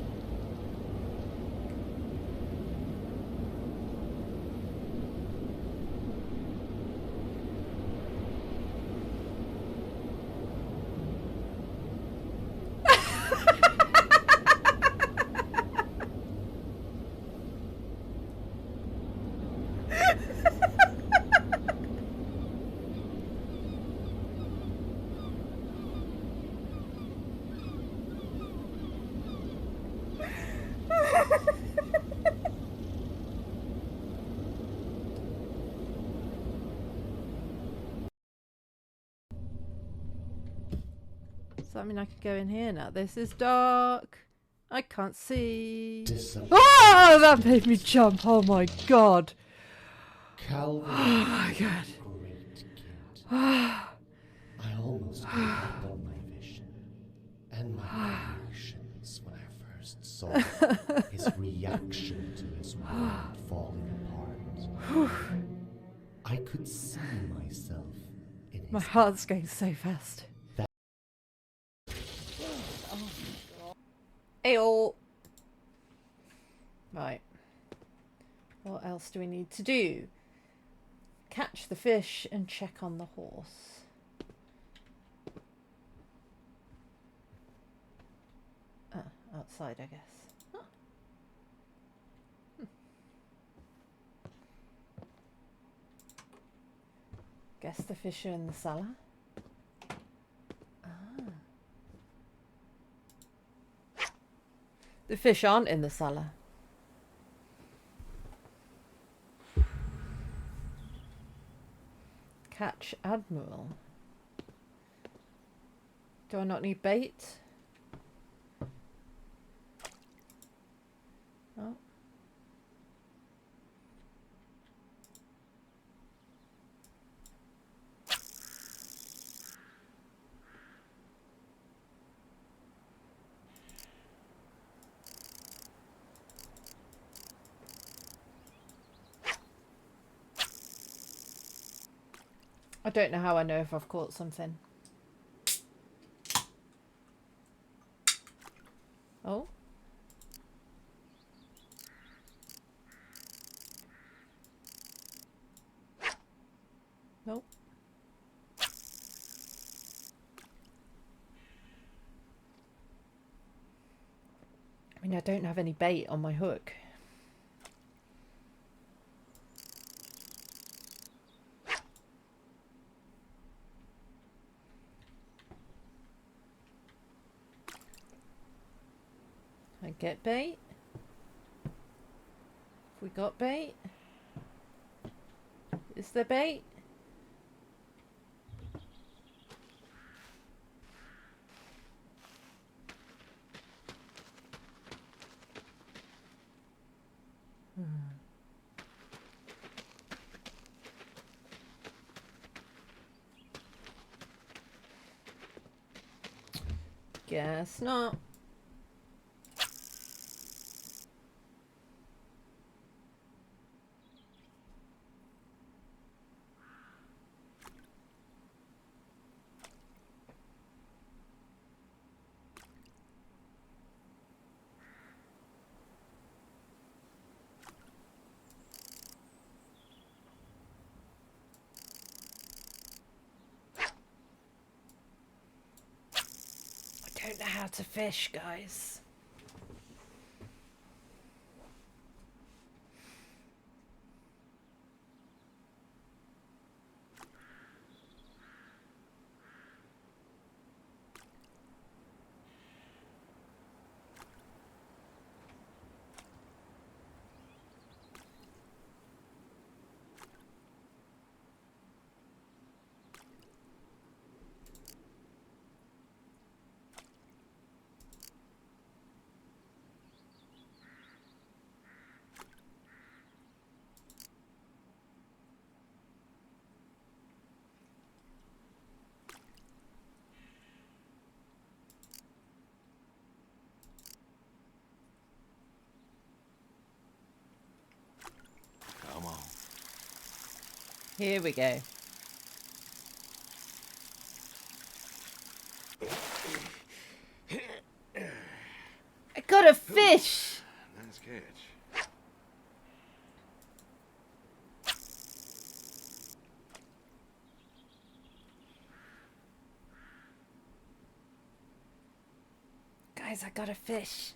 So I mean I could go in here now. This is dark. I can't see. Oh, that made me jump. Oh my god. Calvin, Oh my god. great kid. I almost gave up on my vision and my reactions when I first saw his reaction to his world falling apart. I could see myself in his My heart's going so fast. Ayo. Right. What else do we need to do? Catch the fish and check on the horse. Outside, I guess. Huh. Guess the fish are in the cellar. The fish aren't in the cellar. Catch Admiral. Do I not need bait? Oh. I don't know how I know if I've caught something. Oh. Nope. I mean, I don't have any bait on my hook. I get bait. Have we got bait? Is there bait? Guess not. I don't know how to fish, guys. Here we go. I got a fish! Nice catch. Guys, I got a fish.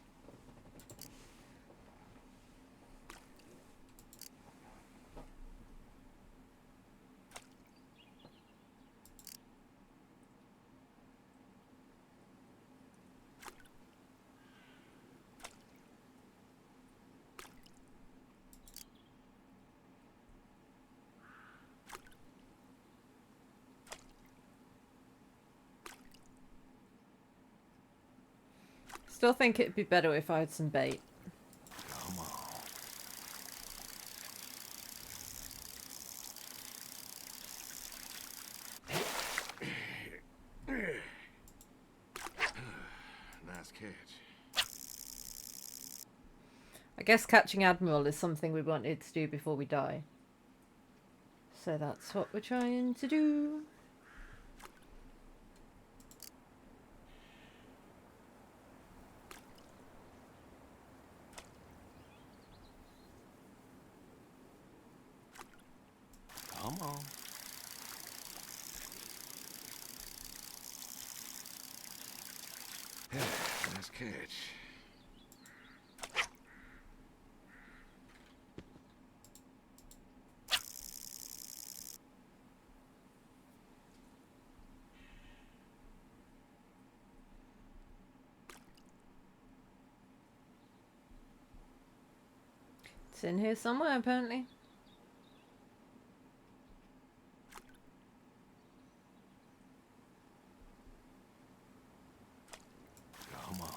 Still think it'd be better if I had some bait. Come on. Nice catch. I guess catching Admiral is something we wanted to do before we die. So that's what we're trying to do. Come on. Nice catch. It's in here somewhere, apparently. Come on.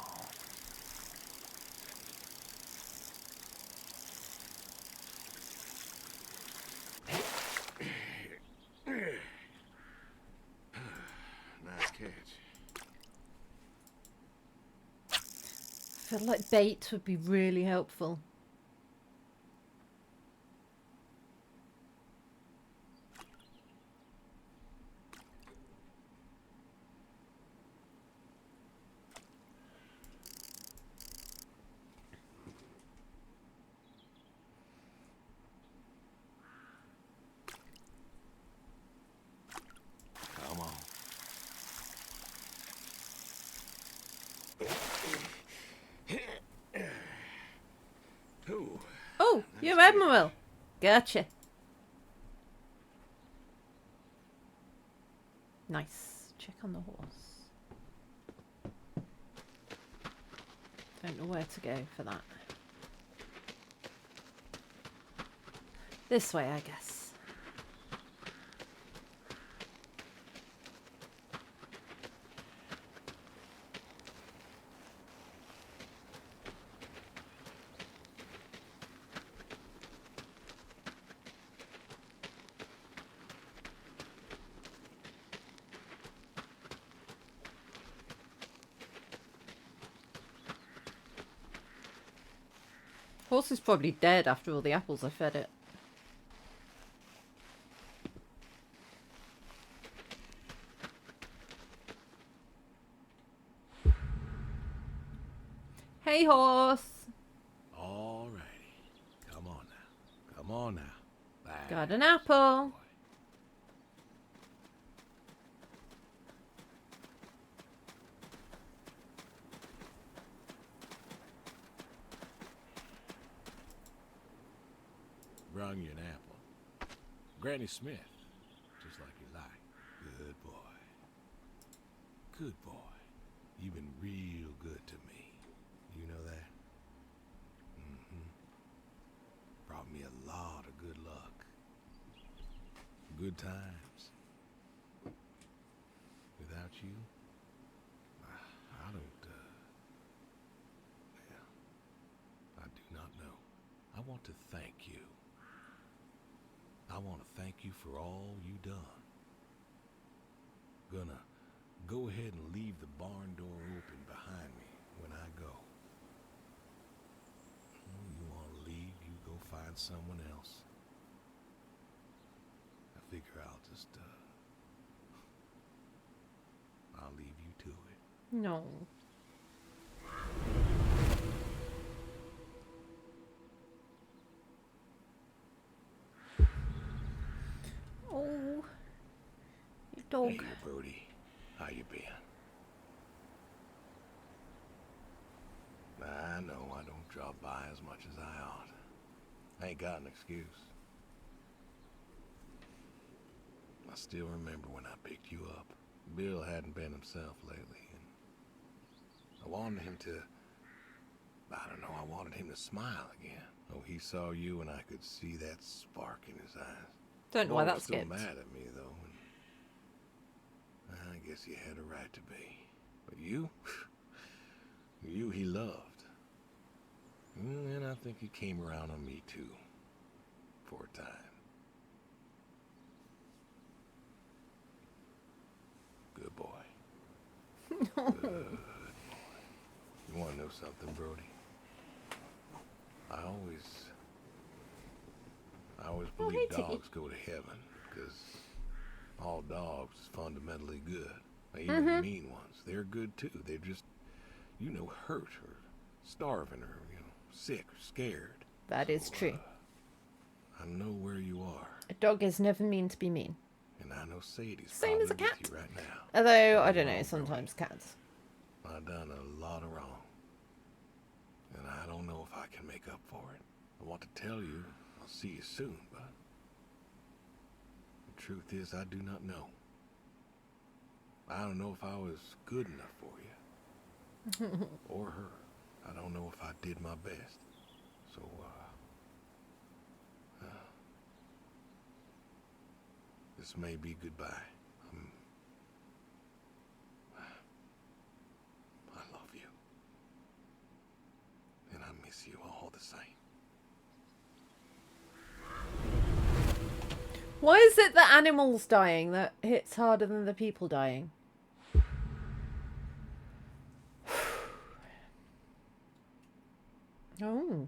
Nice catch. I feel like bait would be really helpful. Come on. Ooh. Oh, you're Admiral. Gotcha. Nice. Check on the horse. Don't know where to go for that. This way, I guess. Horse is probably dead after all the apples I fed it. Hey, horse. All righty. Come on now. Come on now. Back. Got an apple. Brung you an apple. Granny Smith. Just like you like. Good boy. Good boy. You've been real good to me. You know that? Mm-hmm. Brought me a lot of good luck. Good times. Without you, I don't, well, I do not know. I want to thank you. I want to thank you for all you done. Gonna go ahead and leave the barn door open behind me when I go. You want to leave, you go find someone else. No. Oh, you dog. Hey, Brody. How you been? I know I don't drop by as much as I ought. I ain't got an excuse. I still remember when I picked you up. Bill hadn't been himself lately, and I wanted him to... I don't know, I wanted him to smile again. Oh, he saw you and I could see that spark in his eyes. Don't know why Boy, that still skipped. mad at me, though. And I guess you had a right to be. But you? You he loved. And I think he came around on me, too. For a time. Good boy. Good boy. You want to know something, Brody? I always believe dogs go to heaven, because all dogs is fundamentally good. Even the mean ones, they're good too. They're just, hurt or starving or, sick or scared. That is true. I know where you are. A dog is never mean to be mean. And I know Sadie's Same as a probably cat. with you right now. Although, I don't know, sometimes cats. I've done a lot of wrong. And I don't know if I can make up for it. I want to tell you I'll see you soon, but the truth is I do not know. I don't know if I was good enough for you. Or her. I don't know if I did my best. So, this may be goodbye. I love you. And I miss you all the same. Why is it the animals dying that hits harder than the people dying? Oh.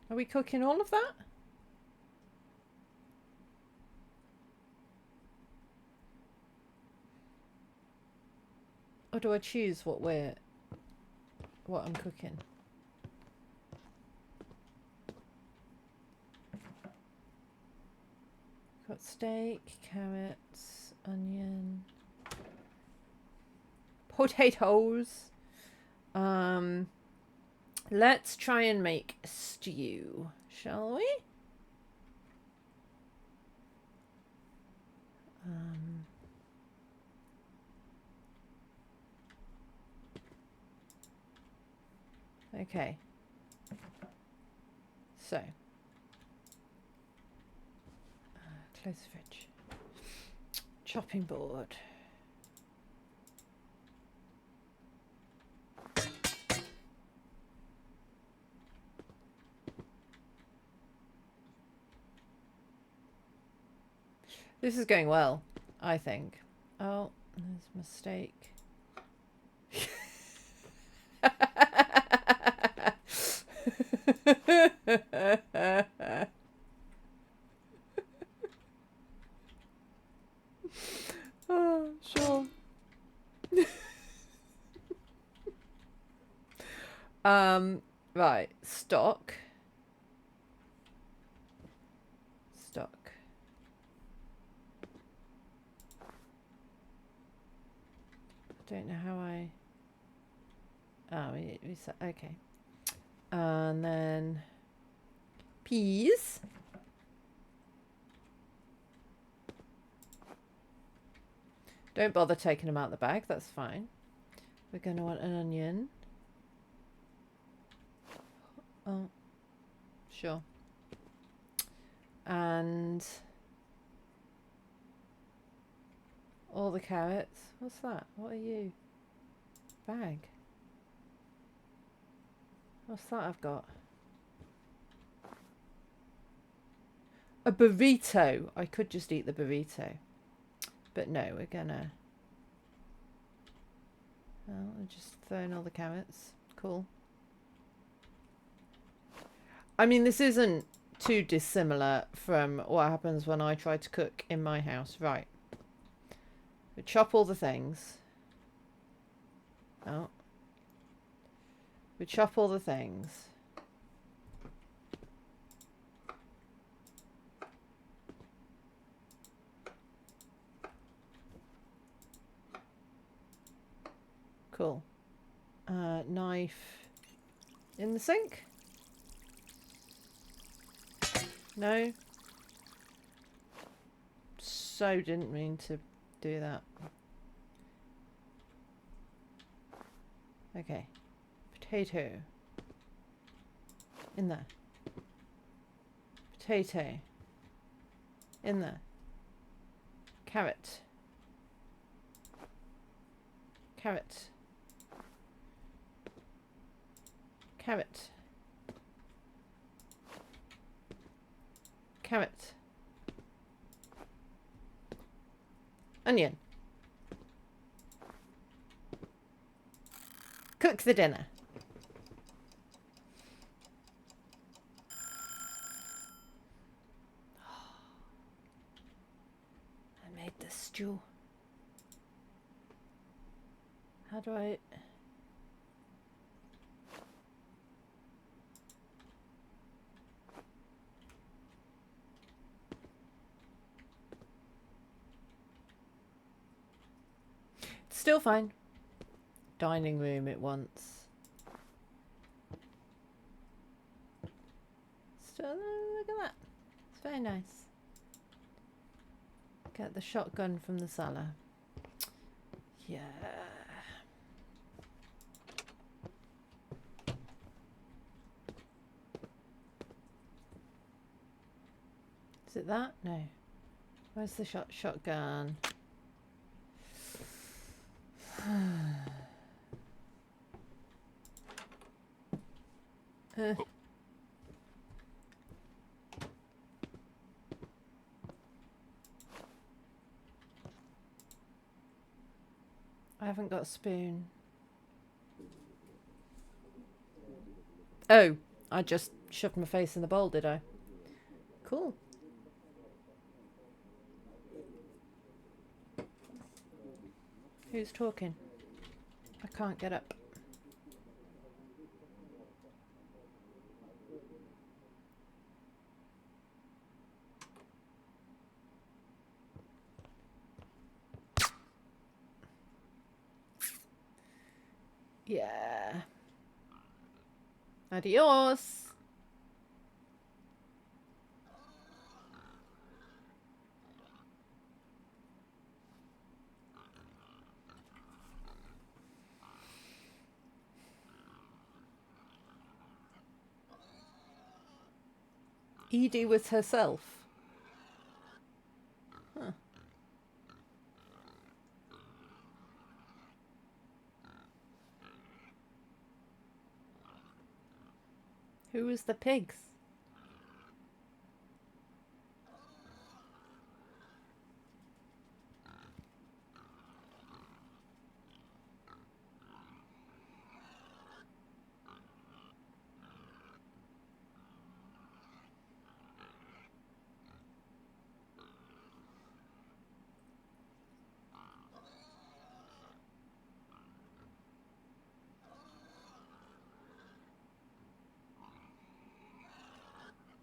Are we cooking all of that? Or do I choose what I'm cooking? Got steak, carrots, onion, potatoes. Let's try and make a stew, shall we? Okay. So, close the fridge. Chopping board. This is going well, I think. Oh, there's a mistake. Oh, sure. Right, stock. I don't know how I... Oh, we said... Okay. And then... peas. Don't bother taking them out of the bag, that's fine. We're going to want an onion. Oh, sure. And... all the carrots. What's that? What are you? Bag. What's that I've got? A burrito. I could just eat the burrito. But no, we're gonna... well, I'm just throwing all the carrots. Cool. I mean, this isn't too dissimilar from what happens when I try to cook in my house. Right. We chop all the things. Oh. We chop all the things. Cool. Knife in the sink? No. So didn't mean to do that. Okay. Potato. In there. Potato. In there. Carrot. Carrot. Carrot. Carrot. Onion. Cook the dinner. I made the stew. How do I... Still fine. Dining room it wants. Still, look at that. It's very nice. Get the shotgun from the cellar. Yeah. Is it that? No. Where's the shotgun? I haven't got a spoon. Oh, I just shoved my face in the bowl, did I? Cool. Who's talking? I can't get up. Yeah. Adios. Edie was herself. Huh. Who was the pigs?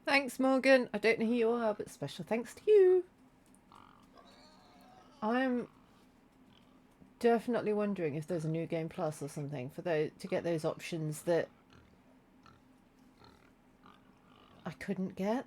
Thanks, Morgan. I don't know who you are, but special thanks to you. I'm definitely wondering if there's a new game plus or something for those to get those options that I couldn't get.